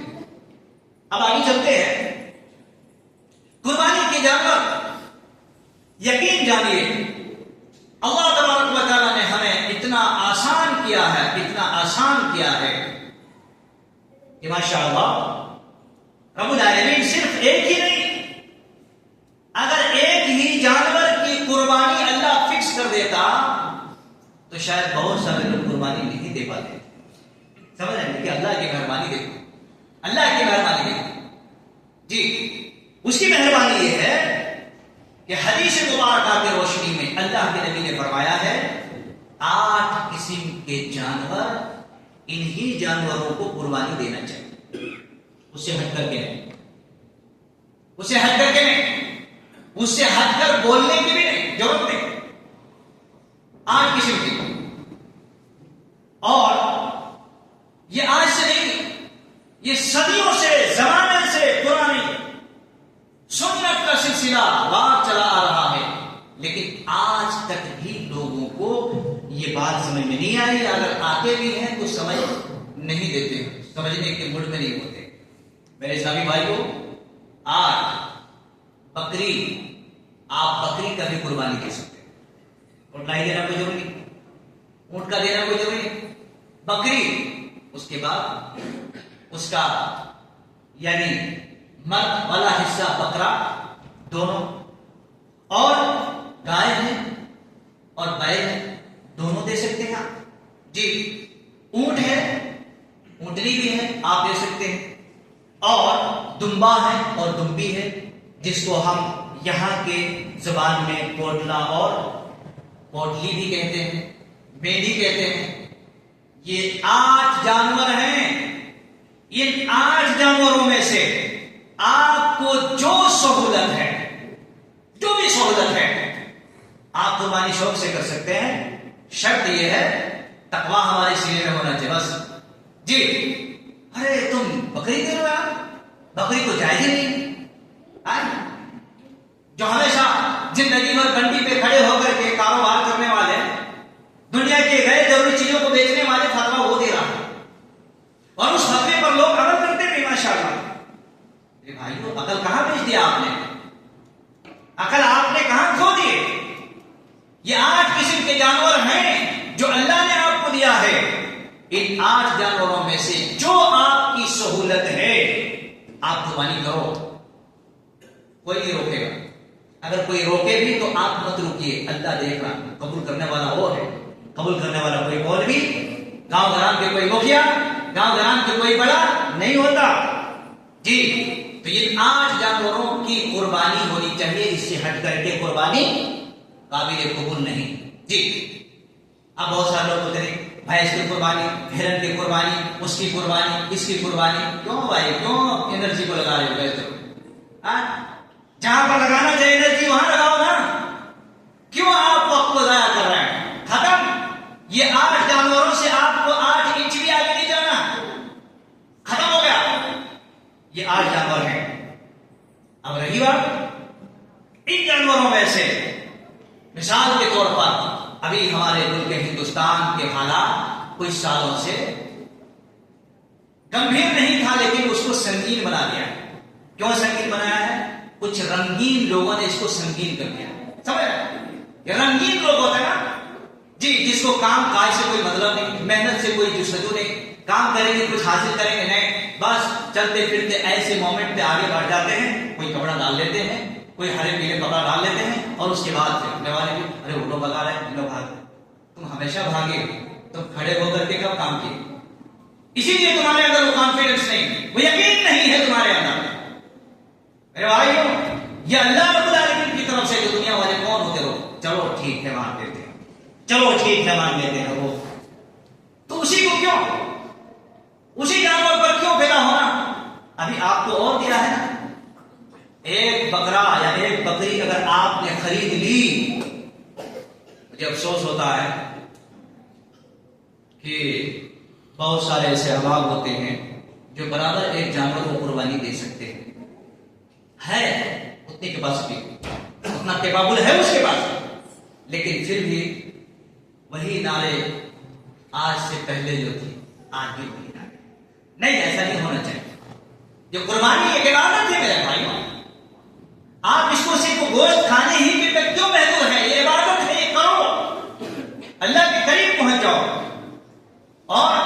اب آگے چلتے ہیں. قربانی کے جانور یقین جانیے اللہ تبارک و تعالیٰ نے ہمیں اتنا آسان کیا ہے، اتنا آسان کیا ہے کہ ماشاءاللہ رب العالمین صرف ایک ہی نہیں، اگر ایک ہی جانور کی قربانی اللہ فکس کر دیتا تو شاید بہت سارے لوگ قربانی نہیں دے پاتے. سمجھ رہے ہیں کہ اللہ کی مہربانی دیکھو، اللہ کی مہربانی دیکھو جی. اس کی مہربانی یہ ہے کہ حدیث مبارکہ کی روشنی میں اللہ کے نبی نے فرمایا ہے 8 قسم کے جانور، انہی جانوروں کو قربانی دینا چاہیے، اس سے ہٹ کر کے نہیں، اس سے ہٹ کر کے نہیں، اس سے ہٹ کر بولنے کی بھی نہیں ضرورت نہیں. 8 قسم کی، اور یہ آج سے نہیں، یہ صدیوں سے، زمانے سے پرانی سنت کا سلسلہ بات چلا آ رہا ہے. لیکن آج تک بھی لوگوں کو یہ بات سمجھ میں نہیں آئی، اگر آتے بھی ہیں تو سمجھ نہیں دیتے، سمجھنے کے موڈ میں نہیں ہوتے. میرے اسلامی بھائیوں، آج بکری، آپ بکری کا بھی قربانی دے سکتے ہیں، اونٹ نہیں دینا کوئی ضروری نہیں، اونٹ کا دینا کوئی ضروری نہیں، بکری. اس کے بعد اس کا یعنی مرد والا حصہ بکرا دونوں، اور گائے ہے اور بیل ہے، دونوں دے سکتے ہیں آپ جی. اونٹ ہے، اونٹنی بھی ہے، آپ دے سکتے ہیں، اور دمبا ہے اور دمبی ہے، جس کو ہم یہاں کے زبان میں پوٹلا اور پوٹلی بھی کہتے ہیں، بیڑی کہتے ہیں. یہ 8 جانور ہیں. ان 8 جانوروں میں سے آپ کو جو سہولت ہے، جو بھی سہولت ہے، آپ قربانی شوق سے کر سکتے ہیں. شرط یہ ہے تقویٰ ہمارے سینے میں ہونا چاہیے بس جی. ارے تم بکری دے رہو یار، بکری تو جائز ہی نہیں. جو ہمیشہ زندگی بھر بنڈی پہ کھڑے ہو کر کے کاروبار کرنے والے، دنیا کے غیر ضروری چیزوں کو بیچنے والے، فتویٰ وہ دے رہا ہے، اور اس فتوے پر لوگ عمل کرتے بھی ماشاءاللہ. بھائیو عقل کہاں بیچ دیا آپ نے؟ عقل آپ نے کہاں کھو دیے؟ یہ 8 قسم کے جانور ہیں جو اللہ نے آپ کو دیا ہے. ان 8 جانوروں میں سے جو آپ کی سہولت ہے آپ قربانی کرو، کوئی نہیں روکے گا. اگر کوئی روکے بھی تو آپ مت روکیے، اللہ دیکھ رہا، قبول کرنے والا وہ ہے. قبول کرنے والا کوئی مولوی، گاؤں گرام کے کوئی مکھیا، گاؤں گرام کے کوئی بڑا نہیں ہوتا جی. تو ان 8 جانوروں ہٹ کر کے قربانی قابل قبول نہیں. جی اب بہت سارے لوگ ہوتے ہیں بھینس کی قربانی، ہرن کی قربانی، اس کی قربانی، اس کی قربانی. کیوں بھائی، کیوں انرجی کو لگا رہے ہو؟ جہاں پر لگانا چاہیے انرجی وہاں لگاؤ نا. کیوں آپ وقت کو ضائع کر رہے ہیں؟ ختم. یہ 8 جانوروں سے آپ کو 8 انچ بھی آگے نہیں جانا. ختم ہو گیا. یہ 8 جانور ہیں. اب رہی بات ان جانوروں میں سے، مثال کے طور پر ابھی ہمارے ملک ہندوستان کے حالات کچھ سالوں سے گمبھیر نہیں تھا، لیکن اس کو سنگین بنا دیا. کیوں سنگین بنایا ہے؟ کچھ رنگین لوگوں نے اس کو سنگین کر دیا. سمجھ؟ یہ رنگین لوگ ہوتے ہیں نا جی، جس کو کام کاج سے کوئی مطلب نہیں، محنت سے کوئی جستجو نہیں. کام کریں گے کچھ حاصل کریں گے نہیں، بس چلتے پھرتے ایسے مومنٹ پہ آگے بڑھ جاتے ہیں. کوئی کپڑا ڈال لیتے ہیں، کوئی ہرے پیلے کپڑا ڈال لیتے ہیں، اور اس کے بعد پھر والے بھی ارے وہ لوگ بگا رہے ہیں، لوگ بھاگ. تم ہمیشہ بھاگے، تم کھڑے ہو کر کے کب کام کیے؟ اسی لیے تمہارے اندر وہ کانفیڈنس نہیں، وہ یقین نہیں ہے تمہارے اندر. میرے بھائیوں، یہ اللہ رب العالمین کی طرف سے جو دنیا والے کون ہوتے ہو، چلو ٹھیک ہے مان لیتے ہیں، چلو ٹھیک ہے مان لیتے ہیں. وہ تو اسی کو کیوں، اسی جانور پر کیوں پیدا ہونا؟ ابھی آپ کو اور دیا ہے نا. ایک بکرا یا ایک بکری اگر آپ نے خرید لی، مجھے افسوس ہوتا ہے کہ بہت سارے ایسے احباب ہوتے ہیں جو برابر ایک جانور کو قربانی دے سکتے ہیں. ہے اتنے کے پاس بھی اتنا کیپابل ہے اس کے پاس، لیکن پھر بھی وہی نعرے آج سے پہلے جو تھی آج بھی وہی نعرے. نہیں، ایسا نہیں ہونا چاہیے. جو قربانی ایک عبادت ہے میرے بھائیوں. آپ اس کو صرف گوشت کھانے ہی پہ کیوں محدود ہے؟ یہ عبادت ہے، یہ کرو، اللہ کے قریب پہنچ جاؤ. اور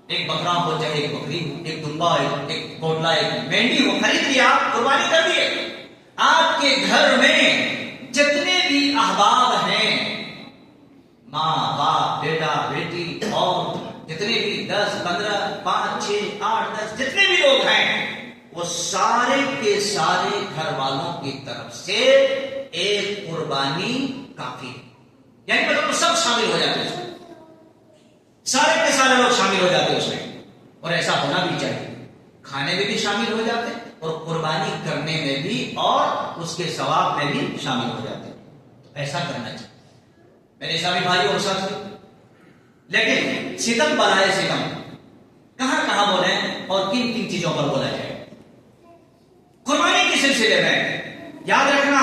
ایک بکرا ہو چاہے ایک بکری ہو، ایک دمبا، ایک کوٹلا، ایک مینڈی ہو، خرید لیا، آپ قربانی کر دیے. آپ کے گھر میں جتنے بھی احباب ہیں، ماں باپ بیٹا بیٹی اور جتنے بھی 10 15 5 6 8 10 جتنے بھی لوگ ہیں، وہ سارے کے سارے گھر والوں کی طرف سے ایک قربانی کافی ہے. یعنی مطلب سب شامل ہو جاتے ہیں اس میں، سارے کے سارے لوگ شامل ہو جاتے ہیں اس میں. اور ایسا ہونا بھی چاہیے. کھانے میں بھی شامل ہو جاتے ہیں اور قربانی کرنے میں بھی اور اس کے ثواب میں بھی شامل ہو جاتے ہیں. ایسا کرنا چاہیے میرے اسلامی بھائیوں اور ساتھیوں. لیکن ستم بلائے ستم کہاں کہاں بولے اور کن کن چیزوں پر بولا جائے قربانی کے سلسلے میں؟ یاد رکھنا،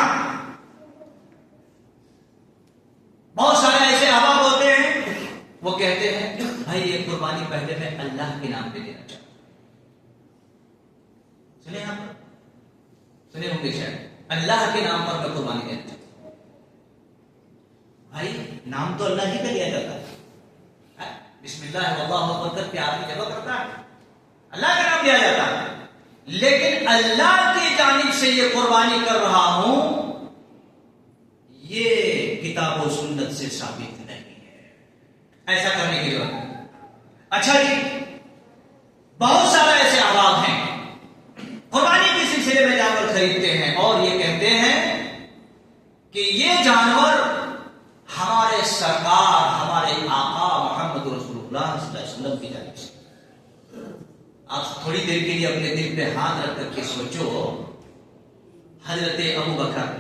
بہت سارے ایسے احباب ہوتے ہیں وہ کہتے ہیں بھائی یہ قربانی پہلے میں اللہ کے نام پہ دینا چاہتا ہوں. سنے آپ سنے ہوں گے شاید، اللہ کے نام پر میں قربانی دینا چاہتا ہوں. بھائی نام تو اللہ ہی کا لیا جاتا ہے. بسم اللہ واللہ اکبر کر کے آدمی جگہ کرتا ہے، اللہ کا نام لیا جاتا ہے. لیکن اللہ کی جانب سے یہ قربانی کر رہا ہوں، یہ کتاب و سنت سے ثابت نہیں ہے. ایسا کرنے کی ضرورت ہے. اچھا جی، بہت سارے ایسے احباب ہیں قربانی کے سلسلے میں جانور خریدتے ہیں اور یہ کہتے ہیں کہ یہ جانور ہمارے سرکار، ہمارے آقا محمد رسول اللہ صلی اللہ علیہ وسلم کی جانب سے. آپ تھوڑی دیر کے لیے اپنے دل پہ ہاتھ رکھ کر کے سوچو، حضرت ابو بکر،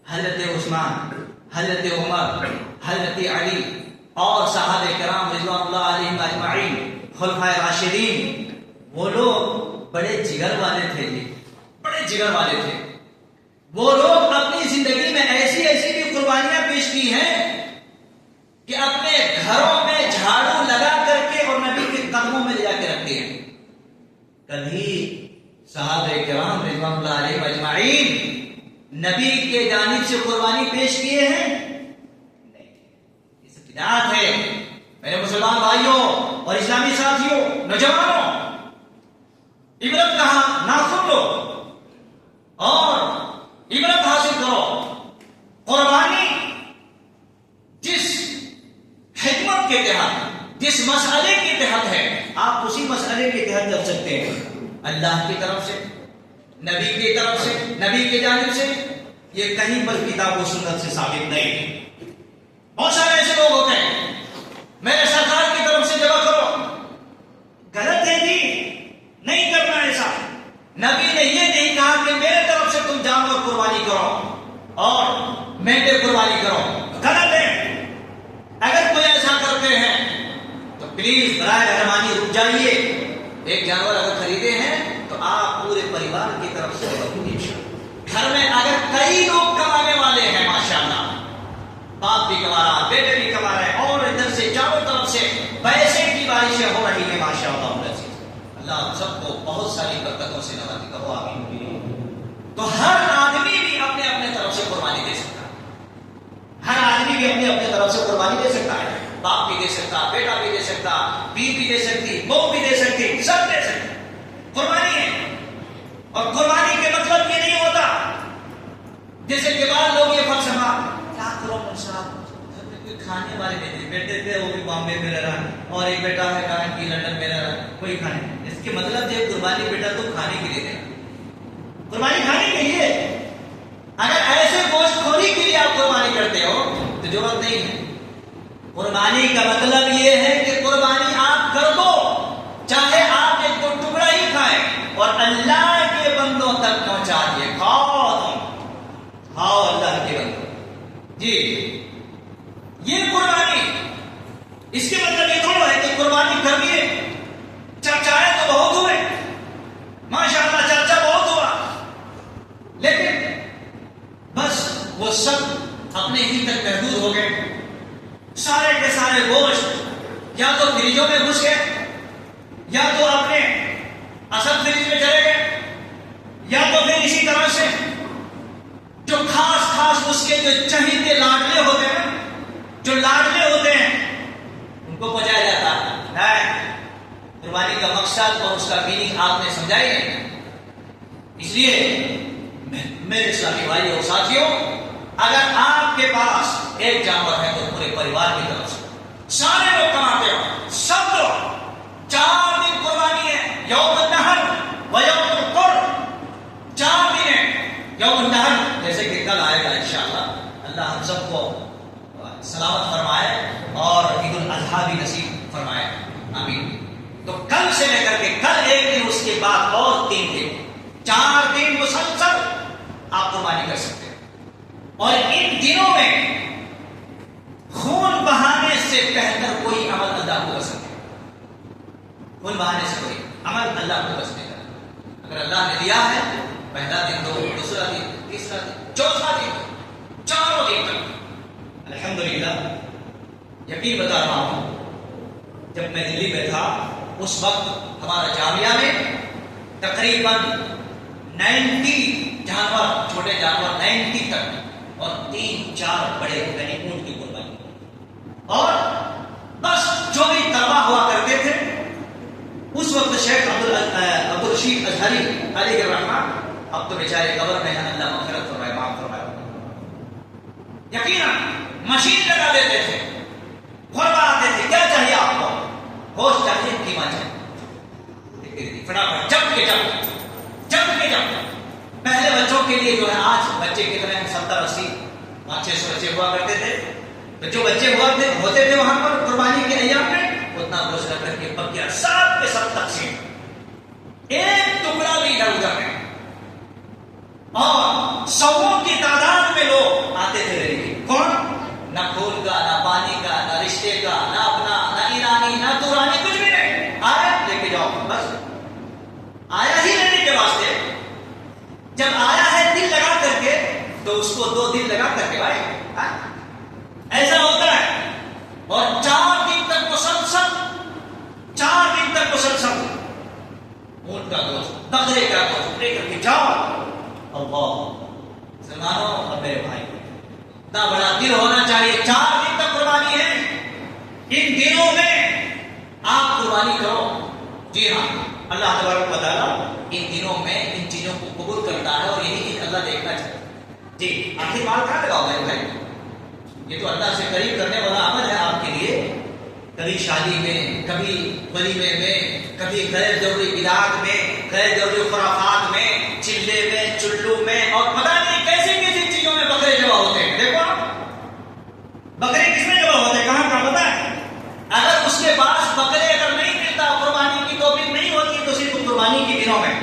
حضرت عثمان، حضرت عمر، حضرت علی اور صحابہ کرام رضوان اللہ علیہم اجمعین، خلفائے راشدین، وہ لوگ بڑے جگر والے تھے جی، بڑے جگر والے تھے. وہ لوگ اپنی زندگی میں ایسی ایسی بھی قربانیاں پیش کی ہیں کہ اپنے گھروں میں جھاڑو لگا کر کے اور نبی کے قدموں میں لے جا کے رکھتے ہیں. کبھی صحابہ کرام رضوان اللہ علیہم اجمعین نبی کے جانب سے قربانی پیش کیے ہیں؟ نہیں. اس بدعت ہے. میرے مسلمان بھائیوں اور اسلامی ساتھیوں، نوجوانوں، عبرت کہاں ناخن لو اور عبرت حاصل کرو. قربانی جس حکمت کے تحت، جس مسئلے کے تحت ہے، آپ اسی مسئلے کے تحت کر سکتے ہیں. اللہ کی طرف سے، نبی کی طرف سے، نبی کی جانب سے یہ کہیں پر کتاب و سنت سے ثابت نہیں. بہت سارے ایسے لوگ ہوتے ہیں میرے سرکار کی طرف سے جمع کرو، غلط ہے جی، نہیں کرنا ایسا. نبی نے یہ نہیں کہا کہ میرے طرف سے تم جانور قربانی کرو اور مینڈے قربانی کرو، غلط ہے. اگر کوئی ایسا کرتے ہیں تو پلیز برائے مہربانی رک جائیے. ایک جانور اگر خریدے ہیں تو آپ پورے پریوار کی طرف سے گھر میں اگر کئی لوگ کمانے والے ہیں ماشاءاللہ، باپ بھی کما رہا، بیٹے بھی کما رہے ہیں، اور ادھر سے چاروں طرف سے پیسے کی بارشیں ہو رہی ہیں ماشاءاللہ. اللہ ہم سب کو بہت ساری برکتوں سے نوازے. کہو آمین. تو ہر آدمی بھی اپنے اپنے طرف سے قربانی دے سکتا ہے. ہر آدمی بھی اپنے طرف سے قربانی دے سکتا ہے. باپ بھی دے سکتا، بیٹا بھی دے سکتا، بیوی بھی دے سکتی، بہو بھی دے سکتی، سب دے سکتے. قربانی ہے. اور قربانی کے مطلب یہ نہیں ہوتا جیسے کہ بعض لوگ یہ فلسفہ کیا کرو صاحب کھانے والے نہیں، بیٹے تھے وہ بھی بامبے میں رہ رہا اور ایک بیٹا ہے کہاں کی لندن میں رہ رہا، کوئی کھانے. اس کے مطلب یہ قربانی بیٹا تو کھانے کے لیے دینا، قربانی کھانے کے لیے. اگر ایسے گوشت خوری کے لیے آپ قربانی کرتے ہو تو ضرورت نہیں ہے. قربانی کا مطلب یہ ہے کہ قربانی آپ کر دو، چاہے آپ ایک دو ٹکڑا ہی کھائیں اور اللہ کے بندوں تک پہنچا دیے. کھاؤ تم، کھاؤ اللہ کے بندوں. جی یہ قربانی. اس کے مطلب یہ تھوڑا ہے کہ قربانی کر دیے، چرچائے تو بہت ہوئے ماشاءاللہ، چرچا بہت ہوا، لیکن بس وہ سب اپنے ہی تک محدود ہو گئے. سارے کے سارے گوشت یا تو فریجوں میں گھس گئے، یا تو اپنے اصل فریج میں چلے گئے، یا تو پھر اسی طرح سے جو خاص اس کے جو چہیتے لاڈلے ہوتے ہیں، جو لاڈلے ہوتے ہیں ان کو پہنچایا جاتا ہے. قربانی کا مقصد اور اس کا میننگ آپ نے سمجھائی ہے. اس لیے میرے اسلامی بھائی اور ساتھیوں، اگر آپ کے پاس ایک جانور ہے تو پورے پریوار کی طرف سے سارے لوگ کماتے ہو، سب لوگ 4 دن قربانی ہے. یوم النحر و یوم القرب، 4 دن ہے. یوم النحر جیسے کہ کل آئے گا انشاءاللہ، اللہ ہم سب کو سلامت فرمائے اور عید الاضحیٰ بھی نصیب فرمائے. آمین. تو کل سے لے کر کے کل ایک دن، اس کے بعد اور 3 دن، 4 دن مسلسل آپ قربانی کر سکتے ہیں. اور ان دنوں میں خون بہانے سے بہتر کوئی عمل اللہ کو پسند ہے. خون بہانے سے کوئی عمل اللہ کو پسند ہے. اگر اللہ نے دیا ہے پہلا دن دو، دوسرا دن، تیسرا دن، چوتھا دن، 4 دن تک الحمدللہ. یقین بتا رہا ہوں، جب میں دلی میں تھا اس وقت ہمارا جامعہ میں تقریباً 90 جانور، چھوٹے جانور 90 تک، اور 3-4 بڑے یعنی اونٹ کی قربانی. اور بس جو بھی تباہ ہوا کرتے تھے اس وقت شیخ عبدالرشید اظہری علیہ الرحمہ، اب تو بیچارے قبر میں ہیں، اللہ مغفرت فرمائے، معاف فرمائے. یقیناً مشین لگا دیتے تھے، غربا آتے تھے، کیا چاہیے آپ کو؟ گوشت چاہیے، قیمہ چاہیے، فٹافٹ جب کے جب. پہلے بچوں کے لیے جو ہے، آج بچے کتنے ہیں؟ 70-80 500-600 بچے ہوا کرتے تھے. تو جو بچے ہوتے تھے وہاں پر قربانی کے ایام میں اتنا گوشت رکھ کر کے پک گیا، سب کے سب تقسیم، ایک ٹکڑا بھی ادھر ادھر نہیں. اور 100 کی تعداد میں لوگ آتے تھے لینے. کون؟ نہ پھول کا، نہ پانی کا، نہ رشتے کا، نہ اپنا، نہ ایرانی، نہ دورانی، کچھ بھی نہیں. آیا لے کے جاؤ، بس آیا ہی لینے کے واسطے. جب آیا ہے دل لگا کر کے تو اس کو 2 دن لگا کر کے بھائی ایسا ہوتا ہے. اور 4 دن تک مسلسل اونٹ کا گوشت، بکرے کا گوشت لے کر کے جاؤ. اللہ مسلمانوں اور میرے بھائی، اتنا بڑا دل ہونا چاہیے. 4 دن تک قربانی ہے. ان دنوں میں آپ قربانی کرو. جی ہاں، اللہ تبارک و تعالیٰ ان دنوں میں ان چیزوں کو قبول کرتا ہے، اور یہی چیز اللہ دیکھنا چاہتا ہے. جی آخر مال کہاں لگاؤ میرے بھائی؟ یہ تو اللہ سے قریب کرنے والا عمل ہے آپ کے لیے. کبھی شادی میں، کبھی ولیمے میں، کبھی غیر ضروری بدعات میں، غیر ضروری خرافات میں، چلے میں، چلو میں، اور پتہ نہیں کیسی کیسی چیزوں پاس بکرے اگر نہیں ملتا، قربانی کی توفیق نہیں ہوتی تو صرف قربانی کے دنوں میں،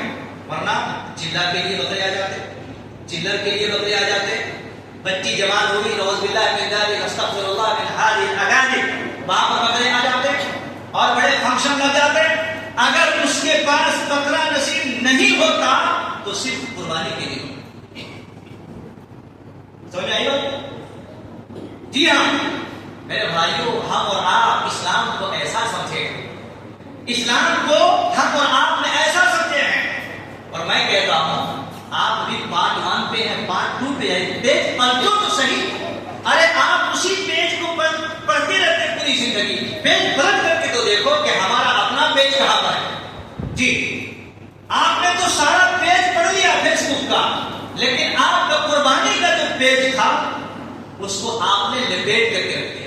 ورنہ چلا کے لیے بکرے آ جاتے، چلر کے لیے بکرے آ جاتے، بچی جوان ہوئی نعوذ باللہ من ذلک استغفر اللہ من هذه الاغانم، وہاں پر بکرے آ جاتے اور بڑے فنکشن لگ جاتے. اگر اس کے پاس بکرا نصیب نہیں ہوتا تو صرف قربانی کے لیے. سمجھ آئی بات؟ جی ہاں میرے بھائیوں، ہم اور آپ اسلام کو ایسا سمجھے، اسلام کو ہم اور آپ نے ایسا سمجھے ہیں. اور میں کہتا ہوں آپ بھی پارٹ 1 پہ ہیں، پارٹ 2 پہ ہیں، پیج پلٹو تو صحیح. ارے آپ اسی پیج کو پڑھتے رہتے ہیں پوری زندگی، پیج پلٹ کر کے تو دیکھو کہ ہمارا اپنا پیج کہاں پر ہے. جی آپ نے تو سارا پیج پڑھ لیا فیس بک کا، لیکن آپ کا قربانی کا جو پیج تھا اس کو آپ نے لپیٹ کر کے رکھ دیا.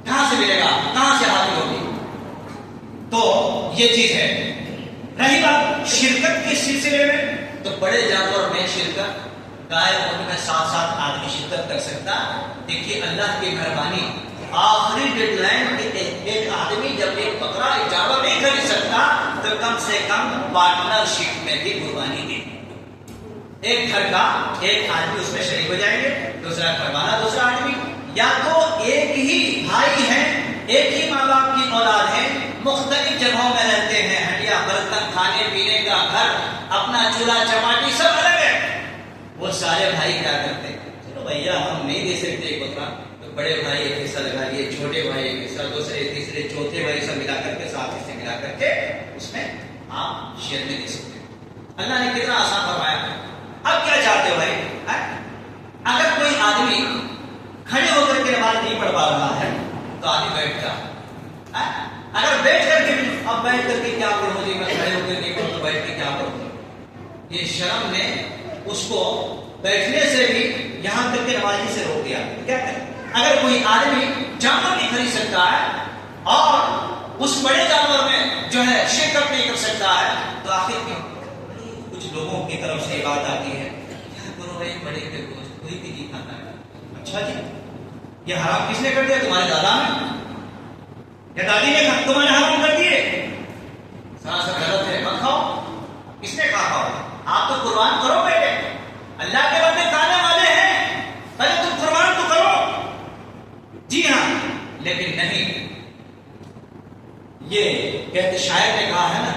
کہاں سے ملے گا، کہاں سے حاصل ہوگی؟ تو یہ چیز ہے. رہی بات شرکت کے سلسلے میں، تو بڑے جانور میں شرکت، گائے ان میں 7 آدمی شرکت کر سکتا. دیکھیے اللہ کی مہربانی، آخری ڈیڈ لائن کے ایک آدمی جب ایک بکرا ایک جانور نہیں خرید سکتا تو کم سے کم پارٹنرشپ میں بھی قربانی دے. ایک گھر کا ایک آدمی اس میں شریک ہو جائیں گے، دوسرا گھر والا دوسرا آدمی، یا تو ایک ہی بھائی ہیں، ایک ہی ماں باپ کی اولاد ہے، مختلف جگہوں میں رہتے ہیں، ہڈیا برتن کھانے پینے کا گھر، اپنا چولہا چپاٹی سب الگ ہے. وہ سارے بھائی کیا کرتے ہیں، چلو بھیا ہم نہیں دے سکتے ایک بکرا، تو بڑے بھائی ایک حصہ لگا لیے، چھوٹے بھائی ایک حصہ، دوسرے تیسرے چوتھے بھائی سب ملا کر کے 7 حصے ملا کر کے اس میں آپ شیئر میں دے سکتے ہیں. اللہ نے کتنا آسان فرمایا. اب کیا چاہتے ہو بھائی؟ اگر کوئی آدمی کھڑے ہو کر کے نماز نہیں پڑھ پا رہا ہے تو آدمی بیٹھ جا. اگر بیٹھ کر کے، اب بیٹھ کر کے کیا پڑھوں جی، میں کھڑے ہو کر کے پڑھوں تو بیٹھ کے کیا پڑھوں؟ یہ شرم نے اس کو بیٹھنے سے بھی یہاں تک کے نمازی سے روک دیا. کیا کریں؟ اگر کوئی آدمی جانور نہیں خرید سکتا ہے اور اس بڑے جانور میں جو ہے شرکت نہیں کر سکتا ہے تو آخر کیوں؟ کچھ لوگوں کی طرف سے بات آتی ہے، کیا کرو بھائی بڑے کے گوشت کوئی بھی نہیں کھاتا ہے. اچھا جی، یہ حرام کس نے کر دیا؟ تمہارے دادا نے یا دادی نے تمہارے حرام کر دیے؟ سراسر غلط ہے، مت کھاؤ. کس نے کہا کھاؤ؟ آپ تو قربان کرو بیٹے، اللہ کے بندے کھانے والے ہیں، پہلے تم قربان تو کرو. جی ہاں، لیکن نہیں، یہ کہتے شاعر نے کہا ہے نا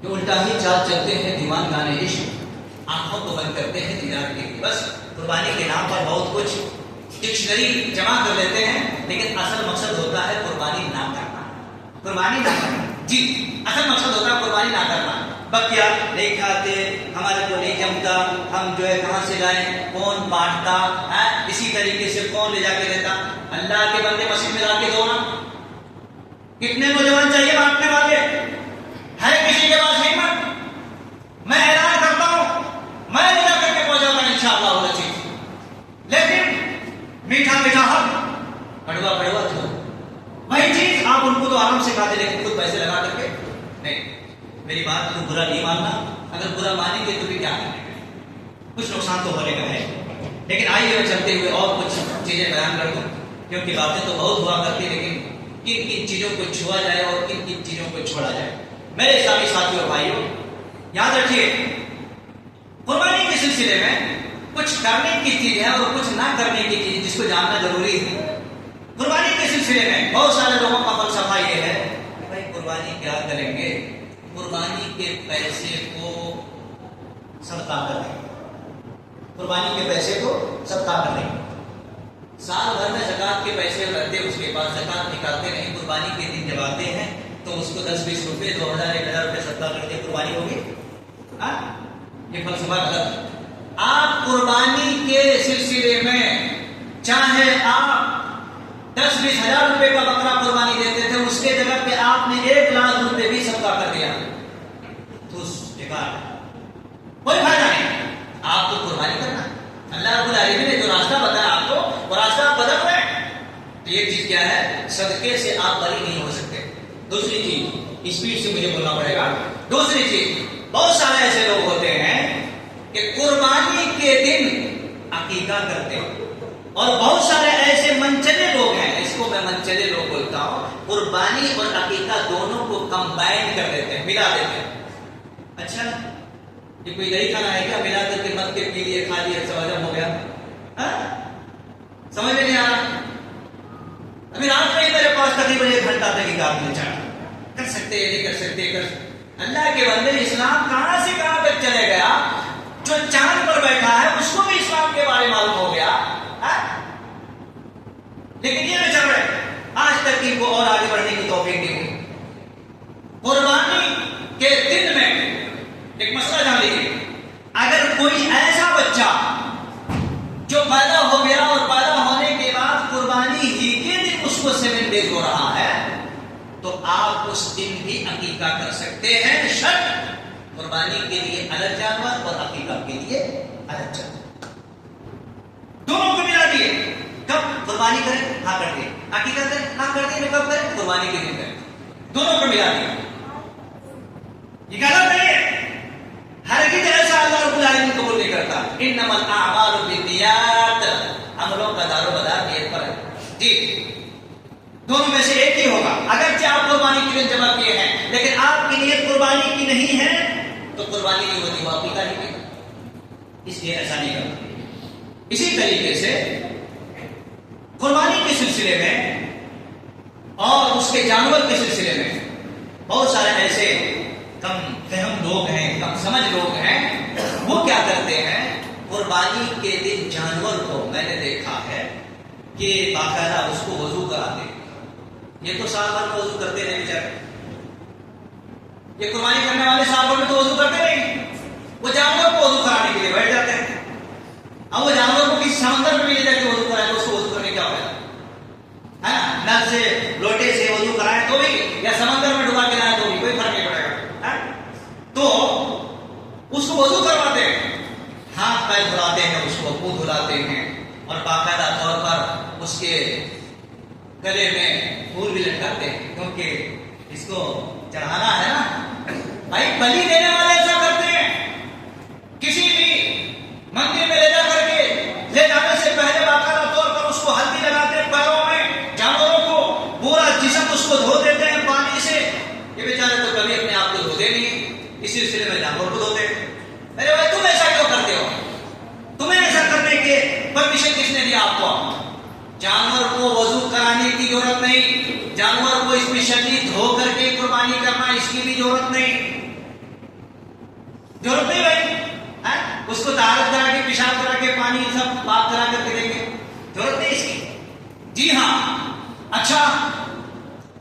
کہ الٹا ہی چال چلتے ہیں دیوان گانے عشق، آنکھوں کو بند کرتے ہیں دیدار کے لیے. بس قربانی کے نام پر بہت کچھ ڈکشنری جمع کر لیتے ہیں، لیکن اصل مقصد ہوتا ہے قربانی نہ کرنا. قربانی نہ کرنا، جی اصل مقصد ہوتا ہے قربانی نہ کرنا. بکیا نہیں کھاتے، ہمارے کو نہیں جمتا، ہم جو ہے کہاں سے لائیں، کون بانٹتا ہے، اسی طریقے سے کون لے جا کے دیتا. اللہ کے بندے مسجد میں لا کے دو نا. کتنے نوجوان چاہیے بانٹنے والے؟ ہے کسی کے پاس ہمت؟ میں اعلان کرتا ہوں میں لے جا کر کے پہنچاتا ہوں انشاءاللہ وہ چیز. لیکن میٹھا میٹھا حق، کڑوا کڑوا تھا، وہی چیز آپ ان کو تو آرام سے کھاتے لیکن خود پیسے لگا کر کے نہیں. میری بات کو برا نہیں ماننا، اگر برا مانیں گے تو بھی کیا کریں گے، کچھ نقصان تو ہونے کا ہے. لیکن آئیے میں چلتے ہوئے اور کچھ چیزیں بیان کر دوں، کیونکہ باتیں تو بہت ہوا کرتی، لیکن کن کن چیزوں کو چھوا جائے اور کن کن چیزوں کو چھوڑا جائے. میرے اسلامی ساتھیوں اور بھائیوں، یاد رکھیے قربانی کے سلسلے میں کچھ کرنے کی چیز ہے اور کچھ نہ کرنے کی چیز جس کو جاننا ضروری ہے. قربانی کے سلسلے میں بہت سارے لوگوں کا فلسفہ یہ ہے کہ بھائی قربانی کیا کریں گے، قربانی کے پیسے کو صدقہ کر دیں، قربانی کے پیسے کو صدقہ کر دیں. سال بھر میں زکات کے پیسے رکھتے، اس کے بعد زکات نکالتے نہیں. قربانی کے دن جب آتے ہیں تو اس کو 10-20 روپے 2000 1000 روپے صدقہ کر دیں، قربانی ہوگی. یہ فلسفہ غلط ہے. آپ قربانی کے سلسلے میں چاہے آپ 10-20 ہزار روپے کا بکرا قربانی دیتے تھے، اس کے جگہ پہ آپ نے 1 لاکھ روپے بھی صدقہ کر دیا تو بیکار ہے، کوئی فائدہ نہیں. آپ کو قربانی کرنا، اللہ رب العالمین نے جو راستہ بتایا آپ کو وہ راستہ آپ بدل رہے ہیں. تو یہ چیز کیا ہے، صدقے سے آپ بری نہیں ہو سکتے. دوسری چیز، اسپیڈ سے مجھے بولنا پڑے گا. دوسری چیز، بہت سارے ایسے لوگ ہوتے ہیں کہ قربانی کے دن عقیقہ کرتے ہیں، اور بہت سارے ایسے منچلے لوگ ہیں، ایسے کو میں منچلے لوگ بولتا ہوں، قربانی اور عقیقہ دونوں کو کمبائن کر دیتے ہیں، ملا دیتے ہیں. اچھا یہ کوئی دہی کھانا ہے کیا؟ ملا کر کے مت کے پی لیے، کھا لیے، سمجھ ہو گیا؟ سمجھ میں نہیں آ رہا. ابھی رات میں میرے پاس تقریباً 1 گھنٹہ تحقیقات میں چاہ کر سکتے ہیں، نہیں کر سکتے، اللہ کے بندے اسلام کہاں سے کہاں تک چلے گیا. جو چاند پر بیٹھا ہے اس کو بھی اسلام کے بارے معلوم ہو گیا، لیکن یہ نہ چل رہے آج تک ان کو اور آگے بڑھنے کی توفیق نہیں ہوئی. قربانی کے دن میں ایک مسئلہ جان لیجیے، اگر کوئی ایسا بچہ جو پیدا ہو گیا اور پیدا ہونے کے بعد قربانی ہی کے دن اس کو 7 ڈیز ہو رہا ہے تو آپ اس دن بھی عقیقہ کر سکتے ہیں. شرط قربانی کے لیے الگ جانور اور عقیقہ کے لیے الگ جانور، دونوں کو ملا دیے. کب قربانی کریں؟ ہاں کر دیں. عقیقہ کریں؟ ہاں کر دیں. کب کریں؟ قربانی کے دن کریں. دونوں کو ملا دیا. یہ غلط نہیں ہے، ہرگز ایسا اللہ رب العالمین قبول نہیں کرتا. انما الاعمال بالنیات، عملوں کا دار و مدار نیت پر ہے. جی دونوں میں سے ایک ہی ہوگا. اگرچہ آپ قربانی کے دن جمع کیے ہیں لیکن آپ کی نیت قربانی کی نہیں ہے تو قربانی نہیں ہوتی، وہ عقیقہ نہیں ہوگا. اس لیے ایسا نہیں کرنا. اسی طریقے سے قربانی کے سلسلے میں اور اس کے جانور کے سلسلے میں بہت سارے ایسے کم فہم لوگ ہیں، کم سمجھ لوگ ہیں، وہ کیا کرتے ہیں قربانی کے دن جانور کو میں نے دیکھا ہے کہ باقاعدہ اس کو وضو کراتے ہیں. یہ تو سال بھر میں وضو کرتے نہیں بیچارے، یہ قربانی کرنے والے سال بھر میں تو وضو کرتے نہیں، وہ جانور کو وضو کرانے کے لیے بیٹھ جاتے ہیں. اب وہ جانور کو کسی سمندر میں بھی لے جا کے وضو کرائے تو اس کو وضو کرنے کیا ہوگا؟ ہے نا، نل سے لوٹے سے وضو کرائے تو بھی یا سمندر میں ڈبا کے لائے تو بھی کوئی فرق نہیں پڑے گا. تو اس کو وضو کرواتے ہیں، ہاتھ پیر دھلاتے ہیں، اس کو منہ دھلاتے ہیں اور باقاعدہ طور پر اس کے گلے میں پھول بھی لٹکاتے ہیں کیونکہ اس کو چڑھانا ہے نا. بھائی بلی دینے والے ایسا کرتے ہیں، کسی بھی مندر میں لے جا کر کے لے جانے سے پہلے باقاعدہ طور پر اس کو ہلدی لگاتے ہیں پیروں میں، جانوروں کو پورا جسم اس کو دھو دیتے ہیں پانی سے. یہ بیچارے تو کبھی اپنے آپ کو دھوتے نہیں، اسی سلسلے میں جانور کو دھوتے ہیں. میرے بھائی تم ایسا کیوں کرتے ہو؟ تمہیں ایسا کرنے کے پرمیشن کس نے دیا آپ کو؟ جانور کو وضو کرانے کی ضرورت نہیں، جانور کو اسپیشلی دھو کر کے قربانی کرنا اس کی بھی ضرورت نہیں. ضرورت نہیں بھائی، اس کو طہارت کرا کے پیشاب کرا کے پانی سب پاک کرا کر کے دیں گے، ضرورت نہیں اس کی. جی ہاں. اچھا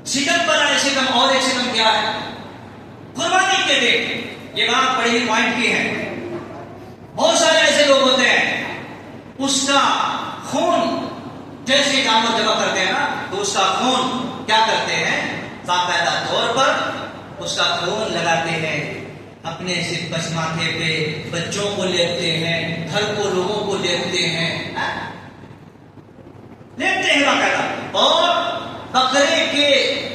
شکم پر ہے، شکم اور ایک شکم کیا ہے؟ قربانی کے دن یہ بات بڑی ہی پوائنٹ کی ہے. بہت سارے ایسے لوگ ہوتے ہیں اس کا خون جیسے جانور جمع کرتے ہیں نا تو اس کا خون کیا کرتے ہیں باقاعدہ طور پر اس کا خون لگاتے ہیں اپنے صرف بس ماتھے پہ، بچوں کو لیپتے ہیں، گھر کو لوگوں کو لیپتے ہیں باقاعدہ. اور بکرے کے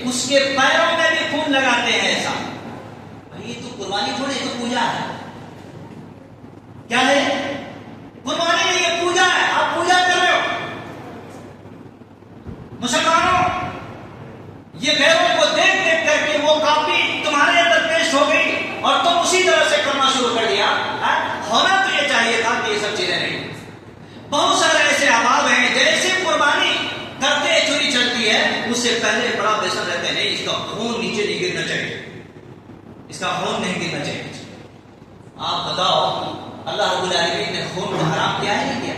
اس کے پیروں میں بھی خون لگاتے ہیں. ایسا یہ تو قربانی تھوڑی، یہ تو پوجا ہے. کیا ہے؟ قربانی نہیں، یہ پوجا ہے. آپ پوجا کر رہے ہو. مسلمانوں یہ غیروں کو دیکھ دیکھ کر کے وہ کاپی تمہارے اندر پیش ہو گئی اور تم اسی طرح سے کرنا شروع کر دیا. ہونا تو یہ چاہیے تھا کہ یہ سب چیزیں نہیں. بہت سارے ایسے احباب ہیں جیسے قربانی کرتے چوری چلتی ہے اس سے پہلے بڑا بےسن رہتے ہیں، نہیں اس کا خون نیچے نہیں گرنا چاہیے، اس کا خون نہیں گرنا چاہیے. آپ بتاؤ اللہ رب العالمین نے خون کو حرام کیا ہے نہیں کیا؟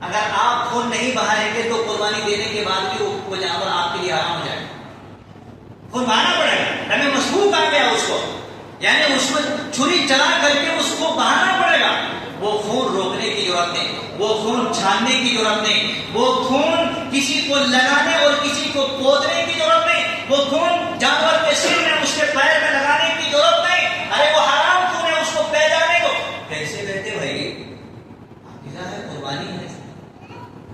اگر آپ خون نہیں بہائیں گے تو قربانی دینے کے بعد بھی وہ جانور آپ کے لیے حرام ہو جائے گا. خون بہانا پڑے گا. ہمیں مشہور کہا گیا اس کو، یعنی اس کو چھری چلا کر کے اس کو بہانا پڑے گا. وہ خون روکنے کی ضرورت نہیں، وہ خون چھاننے کی ضرورت نہیں، وہ خون کسی کو لگانے اور کسی کو پودنے کی ضرورت نہیں، وہ خون جانور کے سر میں اس کے پیر میں لگانے کی ضرورت نہیں. ارے وہ حرام خون ہے، اس کو پہ جانے کو کیسے کہتے بھائی؟ قربانی ہے،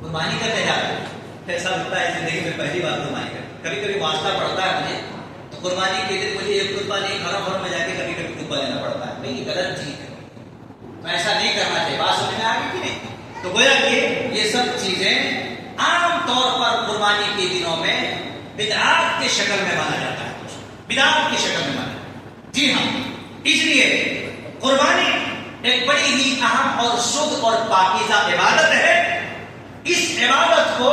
قربانی کرنے جاتے. ایسا لگتا ہے زندگی میں پہلی بار قربانی کر. کبھی کبھی واسطہ پڑتا ہے مجھے تو قربانی کے دن مجھے ایک خطبہ نہیں، گھروں گھروں میں جا کے کبھی کبھی خطبہ دینا پڑتا ہے. بھائی یہ غلط چیز ہے، تو ایسا نہیں کرنا چاہیے. بات سمجھ میں آ گئی کہ نہیں؟ تو گویا کہ یہ سب چیزیں عام طور پر قربانی کے دنوں میں بدعات کی شکل میں مانا جاتا ہے، بدعات کی شکل میں مانا جاتا ہے۔ جی ہاں، اس لیے قربانی ایک بڑی ہی اہم اور شدھ اور پاکیزہ عبادت ہے۔ اس عبادت کو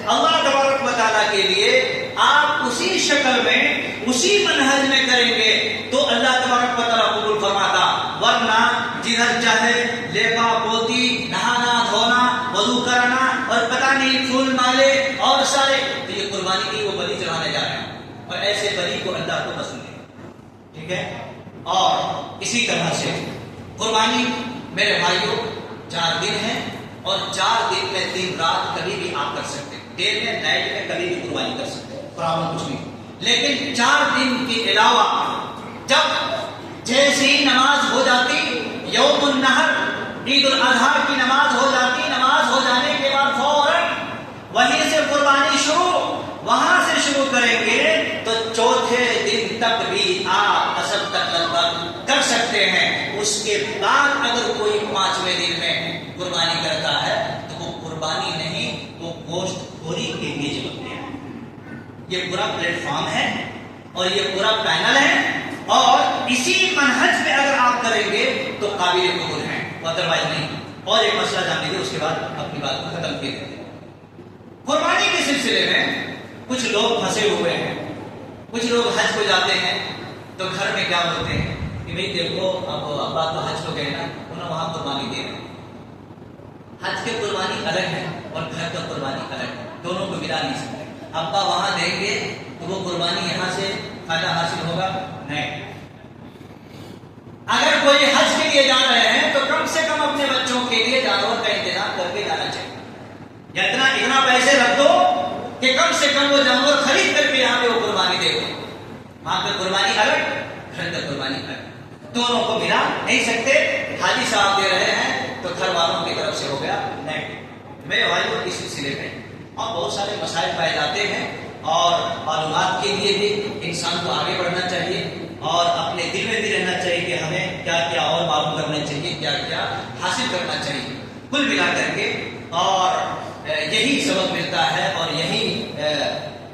اللہ تبارک و تعالیٰ کے لیے آپ اسی شکل میں اسی منہج میں کریں گے تو اللہ تبارک و تعالیٰ قبول فرماتا، ورنہ جدھر چاہے لیپا پوتی، نہانا دھونا، وضو کرنا اور پتہ نہیں پھول مالے اور سارے، تو یہ قربانی کی وہ بلی چڑھانے جا رہے ہیں اور ایسے بلی کو اللہ کو پسند ہے، ٹھیک ہے۔ اور اسی طرح سے قربانی میرے بھائیوں 4 دن ہے اور 4 دن میں 3 رات کبھی بھی آپ کر سکتے ہیں، ڈے میں نائٹ میں کبھی بھی قربانی کر سکتے ہیں، پرابلم کچھ نہیں۔ لیکن 4 دن کے علاوہ جب جیسے ہی نماز ہو جاتی، یوم النحر عید الاضحیٰ کی نماز ہو جاتی، نماز ہو جانے کے بعد فوراً وہیں سے قربانی شروع، وہاں سے شروع کریں گے تو 4تھے دن تک بھی آپ عصر تک لگ بھگ کر سکتے ہیں۔ اس کے بعد اگر کوئی 5ویں دن میں قربانی کرتا ہے تو وہ قربانی نہیں، وہ گوشت خوری کے لیے چلتے ہیں۔ یہ پورا پلیٹ فارم ہے اور یہ پورا پینل ہے، اور اسی منہج پہ اگر آپ کریں گے تو قابل قبول ہیں، ادروائز نہیں۔ اور ایک مسئلہ جان لیجیے، اس کے بعد اپنی بات کو ختم کیے دیتے ہیں۔ قربانی کے سلسلے میں کچھ لوگ پھنسے ہوئے ہیں، کچھ لوگ حج کو جاتے ہیں تو گھر میں کیا بولتے ہیں کہ بھئی دیکھو اب ابا تو حج کو گئے نا، انہوں وہاں قربانی دے رہے ہیں۔ حج کی قربانی الگ ہے اور گھر کا قربانی الگ ہے، دونوں کو ملا نہیں سکتے۔ ابا وہاں دیں گے تو وہ قربانی یہاں سے فائدہ حاصل ہوگا نہیں۔ اگر کوئی حج کے لیے جا رہے ہیں تو کم سے کم اپنے بچوں کے لیے جانور کا انتظام کر کے جانا چاہیے، یا اتنا پیسے رکھ دو کہ کم سے کم وہ جانور خرید کر کے یہاں پہ وہ قربانی دے دو۔ وہاں پہ قربانی الگ، گھر کا قربانی الگ، دونوں کو ملا نہیں سکتے۔ حاجی صاحب دے رہے ہیں تو گھر والوں کی طرف سے ہو گیا نہیں۔ میرے بھائیوں اس سلسلے میں اور بہت سارے مسائل پائے جاتے ہیں، اور معلومات کے لیے بھی انسان کو آگے بڑھنا چاہیے اور اپنے دل میں بھی رہنا چاہیے کہ ہمیں کیا کیا اور معلوم کرنا چاہیے، کیا کیا حاصل کرنا چاہیے۔ کل ملا کر کے اور یہی سبق ملتا ہے اور یہی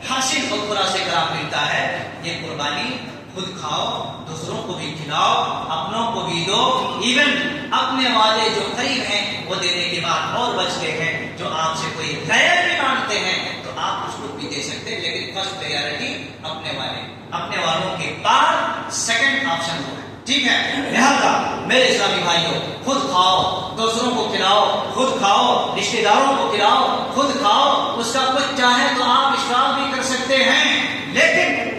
حاصل اور خلاصے کرام ملتا ہے۔ یہ قربانی خود کھاؤ، دوسروں کو بھی کھلاؤ، اپنوں کو بھی دو، ایون اپنے والے جو قریب ہیں وہ دینے کے بعد اور بچتے ہیں، جو آپ سے کوئی غیر بھی مانگتے ہیں تو آپ اس کو بھی دے سکتے ہیں، لیکن فرسٹ پریارٹی اپنے والوں کے بعد سیکنڈ آپشن ہو، ٹھیک ہے۔ لہذا میرے اسلامی بھائیوں، خود کھاؤ، دوسروں کو کھلاؤ، خود کھاؤ، رشتہ داروں کو کھلاؤ، خود کھاؤ، اس کا کچھ چاہے تو آپ اشراف بھی کر سکتے ہیں، لیکن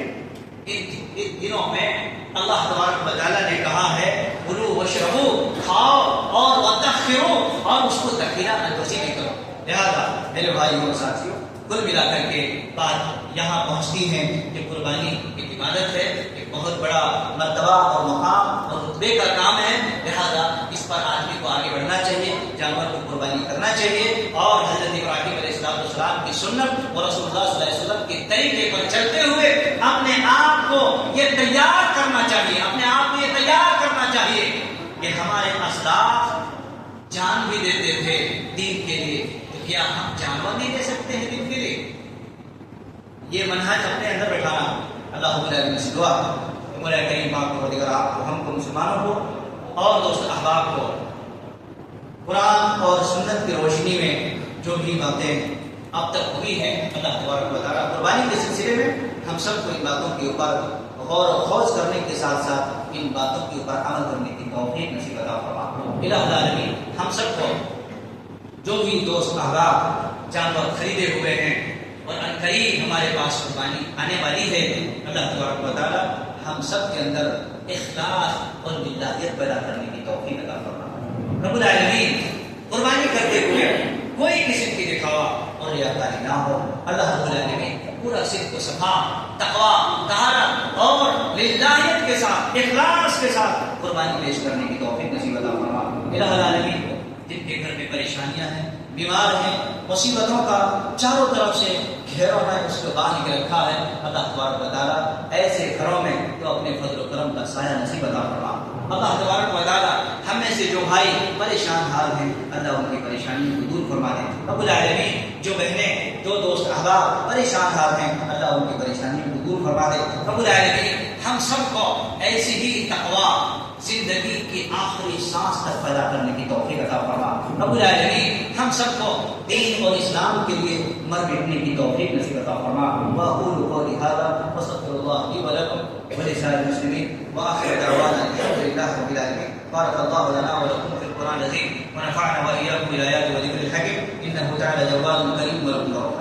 ان دنوں میں اللہ تبارک و تعالیٰ نے کہا ہے کلوا واشربوا، کھاؤ اور وادخروا، اور اس کو ذخیرہ اندوزی بھی کرو۔ لہذا میرے بھائیوں اور ساتھیوں، کل ملا کر کے بات یہاں پہنچتی ہے کہ قربانی ایک عبادت ہے، ایک بہت بڑا مرتبہ اور مقام اور رتبے کا کام ہے۔ لہذا اس پر آدمی کو آگے بڑھنا چاہیے، جانور کو قربانی کرنا چاہیے، اور حضرت ابراہیم علیہ السلام کی سنت اور رسول اللہ صلی اللہ علیہ وسلم کے طریقے پر چلتے ہوئے اپنے آپ کو یہ تیار کرنا چاہیے، اپنے آپ کو یہ تیار کرنا چاہیے کہ ہمارے اسلاف جان بھی دیتے تھے دین کے لیے، تو کیا ہم جانور نہیں دے سکتے ہیں دین کے لیے؟ یہ منہج اپنے اندر بٹھانا۔ اللہ تعالیٰ سے دعا مولا کریم پاک کو دیگر آپ کو، ہم کو، مسلمانوں کو اور دوست احباب کو قرآن اور سنت کی روشنی میں جو بھی باتیں اب تک ہوئی ہیں، اللہ تبارک و تعالیٰ قربانی کے سلسلے میں ہم سب کو ان باتوں کے اوپر غور و خوض کرنے کے ساتھ ساتھ ان باتوں کے اوپر عمل کرنے کی توفیق نصیب عطا فرمائے۔ الہ العالمین ہم سب کو، جو بھی دوست احباب جانور خریدے ہوئے ہیں اور عنقریب ہمارے پاس قربانی آنے والی ہے، اللہ تبارک و تعالیٰ ہم سب کے اندر اخلاص اور للہیت پیدا کرنے کی توفیق عطا فرمائے۔ رب العالمین قربانی کرتے ہوئے کوئی قسم کی دکھاوا اور ریاکاری نہ ہو۔ اللہ رب العالمین پورا صدق و صفا، تقویٰ، طہارت اور للہیت کے ساتھ، اخلاص کے ساتھ قربانی پیش کرنے کی توفیق نصیب عطا فرمائے۔ الہ العالمین جن کے گھر میں پریشانیاں ہیں، بیمار ہیں، مصیبتوں کا چاروں طرف سے گھیروں میں اس کو باندھ کے رکھا ہے، اللہ تبارک و تعالیٰ ایسے گھروں میں تو اپنے فضل و کرم کا سایہ نصیب عطا فرما۔ اللہ تبارک و تعالیٰ ہم میں سے جو بھائی پریشان حال ہیں اللہ ان کی پریشانیوں کو دور فرما دے. رب العالمین جو بہنیں جو دوست احباب پریشان حال ہیں اللہ ان کی پریشانیوں کو دور فرما دے. رب العالمین ہم سب کو ایسی ہی تقویٰ زندگی کی آخری سانس تک پیدا کرنے کی توفیق عطا فرما. رب العالمین ہم سب کو دین اور اسلام کے لیے مر مٹنے کی توفیق نصیب عطا فرما. واقول قولی ھذا واستغفر اللہ لی ولکم ولسائر المسلمین وآخر دعوانا الحمد للہ رب العالمین. بارک اللہ لنا ولکم فی القرآن العظیم ونفعنا وإياكم بالآیات والذکر الحکیم انہ تعالی جواد کریم ورحیم.